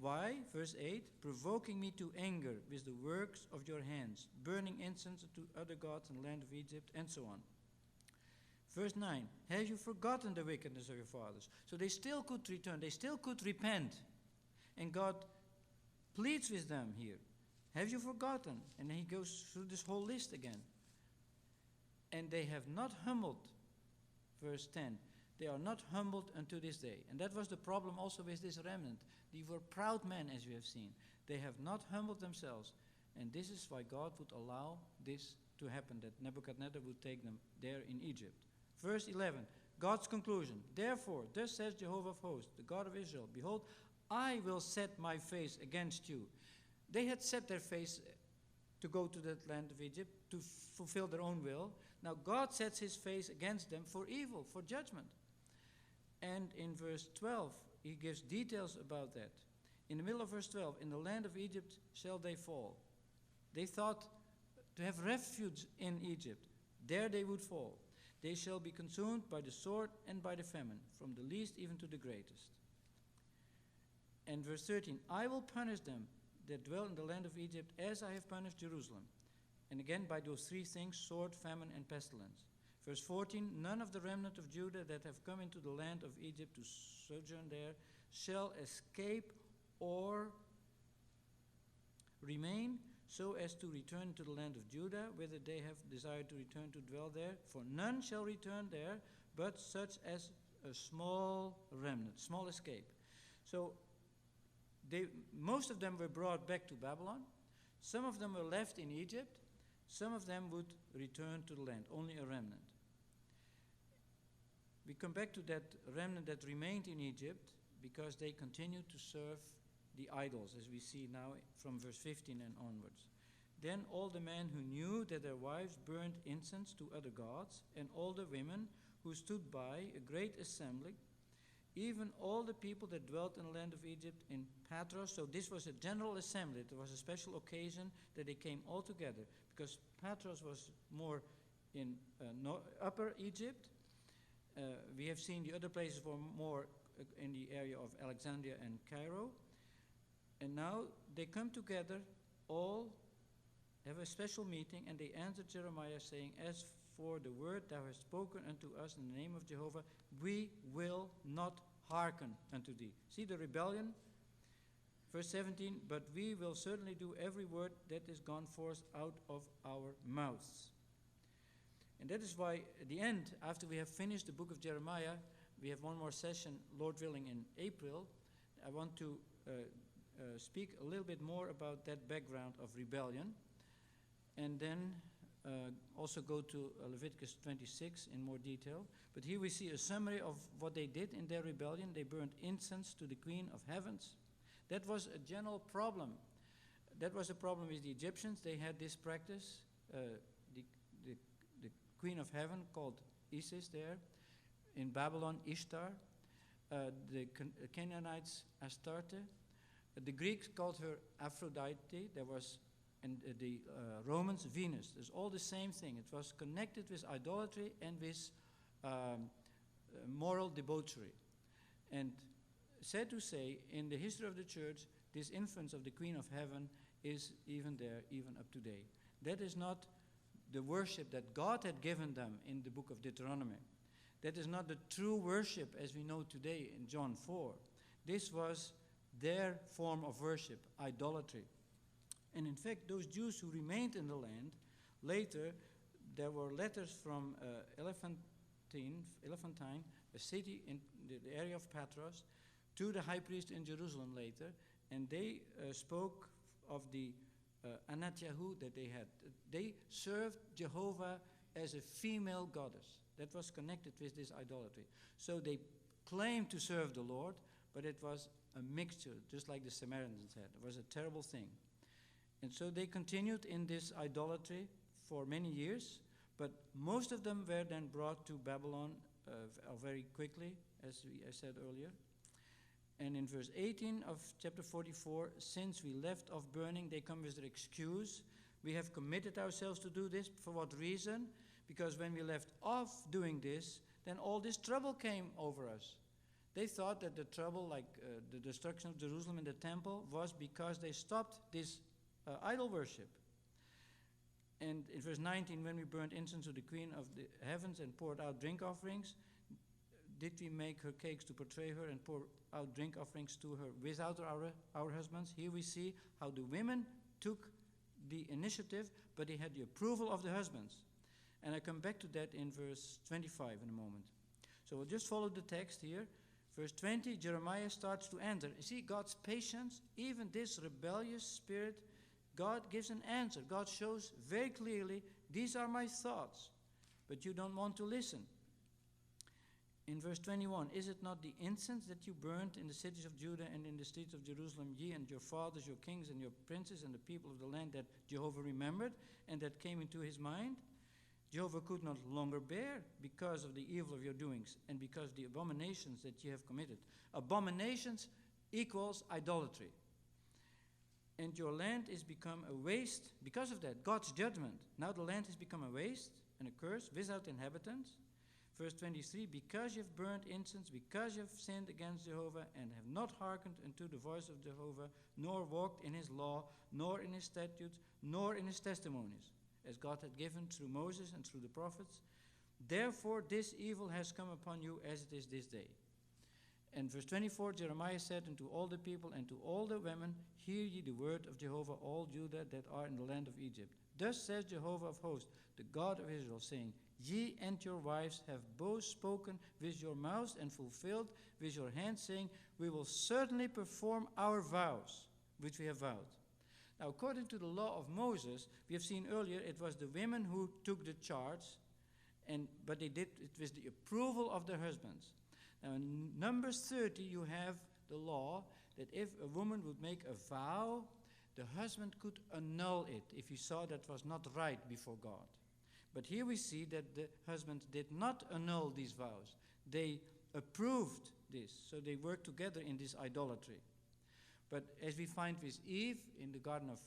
Why? Verse 8, provoking me to anger with the works of your hands, burning incense to other gods in the land of Egypt, and so on. Verse 9, have you forgotten the wickedness of your fathers? So they still could return, they still could repent. And God pleads with them here. Have you forgotten? And he goes through this whole list again. And they have not humbled, verse 10, they are not humbled unto this day. And that was the problem also with this remnant. They were proud men, as we have seen. They have not humbled themselves. And this is why God would allow this to happen, that Nebuchadnezzar would take them there in Egypt. Verse 11, God's conclusion. Therefore, thus says Jehovah of hosts, the God of Israel, behold, I will set my face against you. They had set their face to go to that land of Egypt to fulfill their own will. Now God sets his face against them for evil, for judgment. And in verse 12, he gives details about that. In the middle of verse 12, in the land of Egypt shall they fall. They thought to have refuge in Egypt. There they would fall. They shall be consumed by the sword and by the famine, from the least even to the greatest. And verse 13, I will punish them that dwell in the land of Egypt as I have punished Jerusalem. And again by those three things, sword, famine, and pestilence. Verse 14, none of the remnant of Judah that have come into the land of Egypt to sojourn there shall escape or remain so as to return to the land of Judah, whither they have desired to return to dwell there. For none shall return there, but such as a small remnant, small escape. So most of them were brought back to Babylon. Some of them were left in Egypt. Some of them would return to the land, only a remnant. We come back to that remnant that remained in Egypt because they continued to serve the idols, as we see now from verse 15 and onwards. Then all the men who knew that their wives burned incense to other gods, and all the women who stood by, a great assembly, even all the people that dwelt in the land of Egypt in Patros. So this was a general assembly. It was a special occasion that they came all together, because Patros was more in upper Egypt. We have seen the other places were more in the area of Alexandria and Cairo. And now they come together, all have a special meeting, and they answered Jeremiah, saying, As for the word thou hast spoken unto us in the name of Jehovah, we will not hearken unto thee. See the rebellion? Verse 17, but we will certainly do every word that is gone forth out of our mouths. And that is why at the end, after we have finished the book of Jeremiah, we have one more session, Lord willing, in April. I want to speak a little bit more about that background of rebellion, and then also go to Leviticus 26 in more detail. But here we see a summary of what they did in their rebellion. They burned incense to the Queen of Heavens. That was a general problem. That was a problem with the Egyptians. They had this practice. The Queen of Heaven, called Isis there. In Babylon, Ishtar. The Canaanites, Astarte. The Greeks called her Aphrodite. There was, and the Romans, Venus. It's all the same thing. It was connected with idolatry and with moral debauchery. And sad to say, in the history of the church, this influence of the Queen of Heaven is even there, even up to date. That is not the worship that God had given them in the book of Deuteronomy. That is not the true worship as we know today in John 4. This was their form of worship, idolatry. And in fact, those Jews who remained in the land, later there were letters from Elephantine, a city in the area of Patros, to the high priest in Jerusalem later, and they spoke of the Anatyahu that they had. They served Jehovah as a female goddess. That was connected with this idolatry. So they claimed to serve the Lord, but it was a mixture, just like the Samaritans had. It was a terrible thing. And so they continued in this idolatry for many years, but most of them were then brought to Babylon very quickly, as I said earlier. And in verse 18 of chapter 44, since we left off burning, they come with their excuse. We have committed ourselves to do this. For what reason? Because when we left off doing this, then all this trouble came over us. They thought that the trouble, like the destruction of Jerusalem and the temple, was because they stopped this idol worship. And in verse 19, when we burned incense to the Queen of the Heavens and poured out drink offerings, did we make her cakes to portray her and pour out drink offerings to her without our husbands? Here we see how the women took the initiative, but they had the approval of the husbands. And I come back to that in verse 25 in a moment. So we'll just follow the text here. Verse 20, Jeremiah starts to answer. You see, God's patience, even this rebellious spirit, God gives an answer. God shows very clearly, these are my thoughts, but you don't want to listen. In verse 21, is it not the incense that you burnt in the cities of Judah and in the streets of Jerusalem, ye and your fathers, your kings and your princes and the people of the land, that Jehovah remembered and that came into his mind? Jehovah could not longer bear because of the evil of your doings and because of the abominations that ye have committed. Abominations equals idolatry. And your land is become a waste because of that, God's judgment. Now the land has become a waste and a curse without inhabitants. Verse 23, because you have burnt incense, because you have sinned against Jehovah, and have not hearkened unto the voice of Jehovah, nor walked in his law, nor in his statutes, nor in his testimonies, as God had given through Moses and through the prophets. Therefore this evil has come upon you as it is this day. And verse 24, Jeremiah said unto all the people and to all the women, hear ye the word of Jehovah, all Judah that are in the land of Egypt. Thus says Jehovah of hosts, the God of Israel, saying, Ye and your wives have both spoken with your mouths and fulfilled with your hands, saying, we will certainly perform our vows, which we have vowed. Now, according to the law of Moses, we have seen earlier, it was the women who took the charge, but they did it with the approval of their husbands. Now, in Numbers 30, you have the law that if a woman would make a vow, the husband could annul it if he saw that was not right before God. But here we see that the husband did not annul these vows. They approved this, so they worked together in this idolatry. But as we find with Eve in the Garden of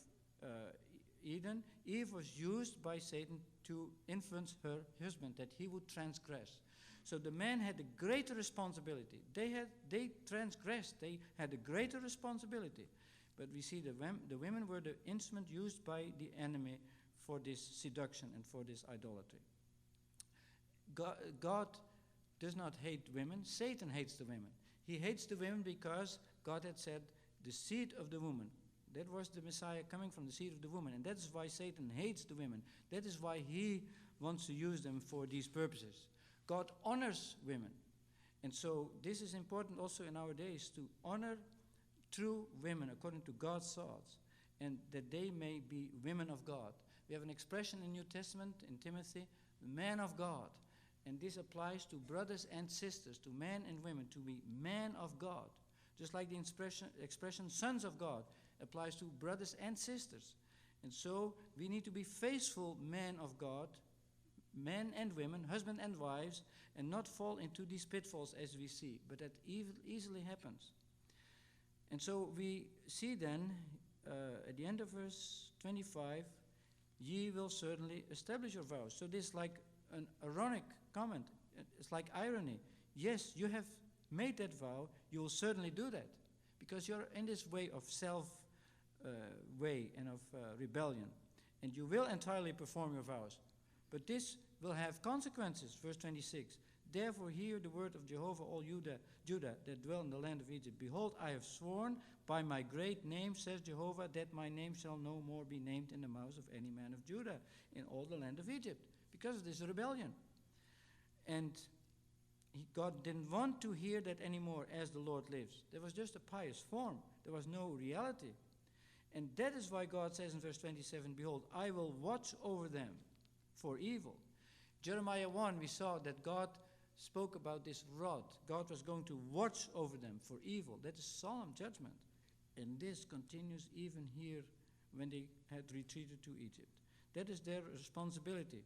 Eden, Eve was used by Satan to influence her husband, that he would transgress. So the man had a greater responsibility. They transgressed. They had a greater responsibility. But we see the women were the instrument used by the enemy for this seduction and for this idolatry. God does not hate women. Satan hates the women. He hates the women because God had said, the seed of the woman. That was the Messiah coming from the seed of the woman. And that is why Satan hates the women. That is why he wants to use them for these purposes. God honors women. And so this is important also in our days, to honor true women according to God's thoughts, and that they may be women of God. We have an expression in New Testament, in Timothy, man of God. And this applies to brothers and sisters, to men and women, to be man of God. Just like the expression sons of God applies to brothers and sisters. And so we need to be faithful men of God, men and women, husband and wives, and not fall into these pitfalls as we see. But that easily happens. And so we see then, at the end of verse 25, ye will certainly establish your vows. So this is like an ironic comment. It's like irony. Yes, you have made that vow, you will certainly do that. Because you're in this way of way and of rebellion. And you will entirely perform your vows. But this will have consequences. Verse 26. Therefore hear the word of Jehovah, all Judah that dwell in the land of Egypt. Behold, I have sworn by my great name, says Jehovah, that my name shall no more be named in the mouth of any man of Judah in all the land of Egypt, because of this rebellion. And God didn't want to hear that anymore, as the Lord lives. There was just a pious form. There was no reality. And that is why God says in verse 27, behold, I will watch over them for evil. Jeremiah 1, we saw that God spoke about this rod. God was going to watch over them for evil. That is solemn judgment. And this continues even here when they had retreated to Egypt. That is their responsibility.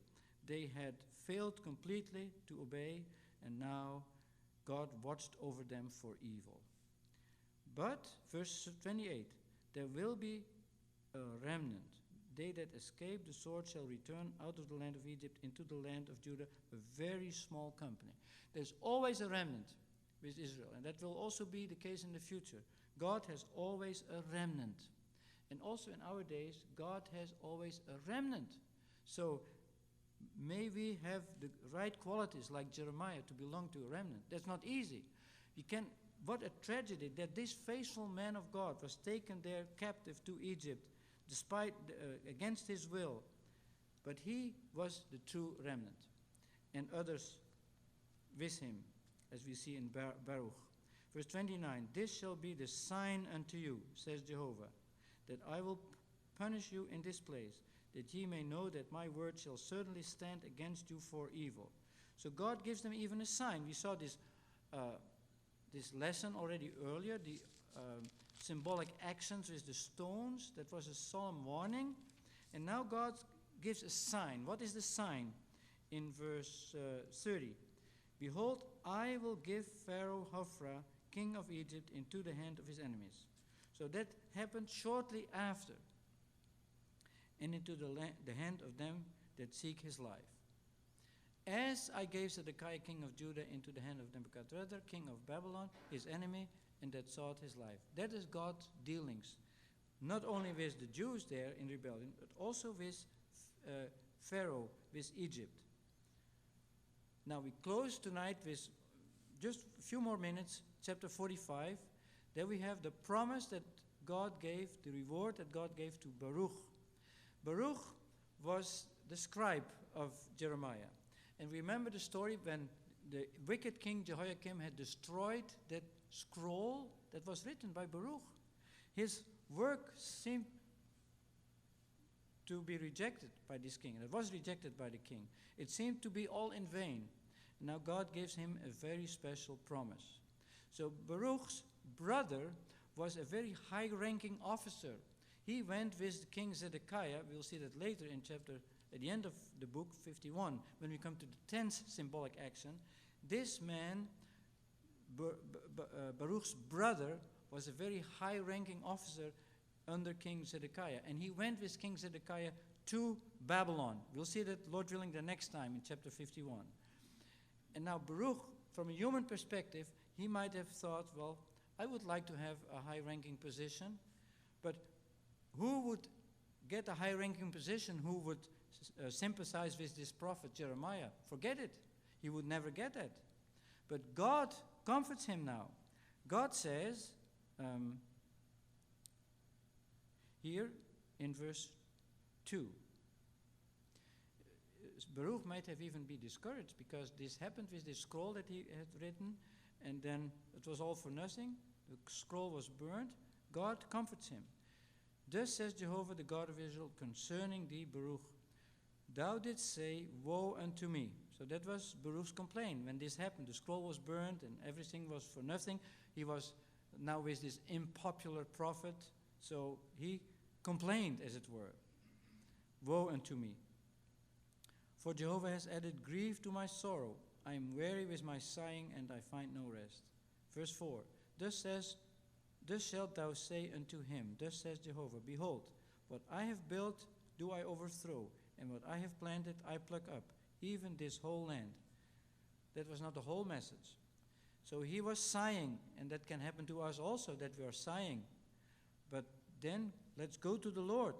They had failed completely to obey, and now God watched over them for evil. But, verse 28, there will be a remnant. They that escape the sword shall return out of the land of Egypt into the land of Judah, a very small company. There's always a remnant with Israel, and that will also be the case in the future. God has always a remnant. And also in our days, God has always a remnant. So may we have the right qualities like Jeremiah to belong to a remnant. That's not easy. What a tragedy that this faithful man of God was taken there captive to Egypt, despite against his will. But he was the true remnant, and others with him, as we see in Baruch. Verse 29, this shall be the sign unto you, says Jehovah, that I will punish you in this place, that ye may know that my word shall certainly stand against you for evil. So God gives them even a sign. We saw this lesson already earlier, the symbolic actions with the stones. That was a solemn warning. And now God gives a sign. What is the sign? In verse 30. Behold, I will give Pharaoh Hophra, king of Egypt, into the hand of his enemies. So that happened shortly after. And into the hand of them that seek his life. As I gave Zedekiah, king of Judah, into the hand of Nebuchadnezzar, king of Babylon, his enemy, and that sought his life. That is God's dealings. Not only with the Jews there in rebellion, but also with Pharaoh, with Egypt. Now we close tonight with just a few more minutes, chapter 45. There we have the promise that God gave, the reward that God gave to Baruch. Baruch was the scribe of Jeremiah. And remember the story when the wicked king Jehoiakim had destroyed that scroll that was written by Baruch. His work seemed to be rejected by this king. It was rejected by the king. It seemed to be all in vain. Now God gives him a very special promise. So Baruch's brother was a very high-ranking officer. He went with King Zedekiah. We'll see that later in chapter, at the end of the book 51, when we come to the 10th symbolic action. This man, Baruch's brother, was a very high-ranking officer under King Zedekiah. And he went with King Zedekiah to Babylon. We'll see that, Lord willing, the next time in chapter 51. And now Baruch, from a human perspective, he might have thought, well, I would like to have a high-ranking position, but who would get a high-ranking position who would sympathize with this prophet Jeremiah? Forget it. He would never get that. But God comforts him now. God says, here in verse 2, Baruch might have even been discouraged because this happened with this scroll that he had written, and then it was all for nothing. The scroll was burned. God comforts him. Thus says Jehovah, the God of Israel, concerning thee, Baruch, thou didst say, woe unto me. So that was Baruch's complaint when this happened. The scroll was burned and everything was for nothing. He was now with this unpopular prophet, so he complained, as it were. Woe unto me. For Jehovah has added grief to my sorrow. I am weary with my sighing, and I find no rest. Verse 4, Thus shalt thou say unto him, Thus says Jehovah, Behold, what I have built do I overthrow, and what I have planted I pluck up, even this whole land. That was not the whole message. So he was sighing, and that can happen to us also, that we are sighing. But then let's go to the Lord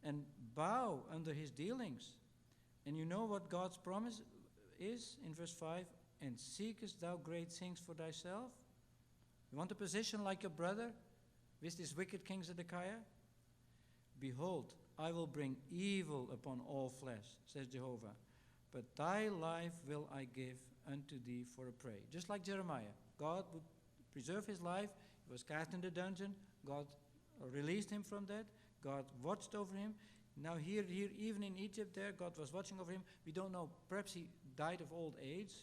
and bow under his dealings. And you know what God's promise is in verse 5? And seekest thou great things for thyself? You want a position like your brother with this wicked king Zedekiah? Behold, I will bring evil upon all flesh, says Jehovah. But thy life will I give unto thee for a prey. Just like Jeremiah. God would preserve his life. He was cast in the dungeon. God released him from that. God watched over him. Now here, even in Egypt there, God was watching over him. We don't know. Perhaps he died of old age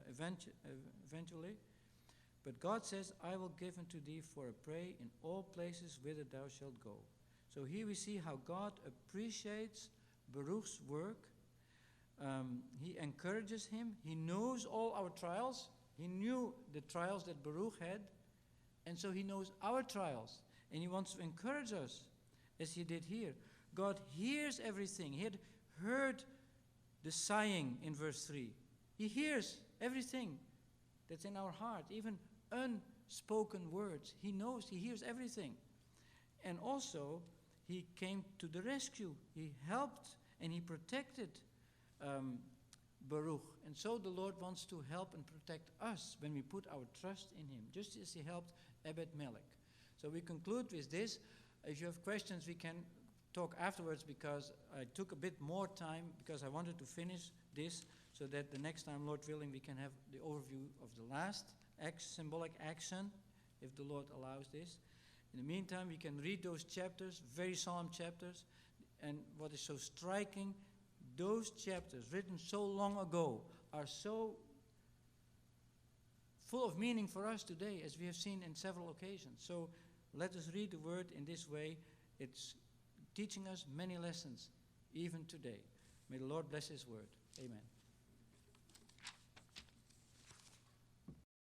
eventually. But God says, I will give unto thee for a prey in all places whither thou shalt go. So here we see how God appreciates Baruch's work. He encourages him. He knows all our trials. He knew the trials that Baruch had. And so he knows our trials. And he wants to encourage us, as he did here. God hears everything. He had heard the sighing in verse 3. He hears everything that's in our heart, even unspoken words. He knows, he hears everything. And also, he came to the rescue. He helped and he protected Baruch. And so the Lord wants to help and protect us when we put our trust in him, just as he helped Ebed-Melech. So we conclude with this. If you have questions, we can talk afterwards, because I took a bit more time because I wanted to finish this so that the next time, Lord willing, we can have the overview of the last symbolic action, if the Lord allows this. In the meantime, we can read those chapters, very solemn chapters, and what is so striking, those chapters written so long ago are so full of meaning for us today, as we have seen in several occasions. So let us read the word in this way. It's teaching us many lessons, even today. May the Lord bless his word. Amen.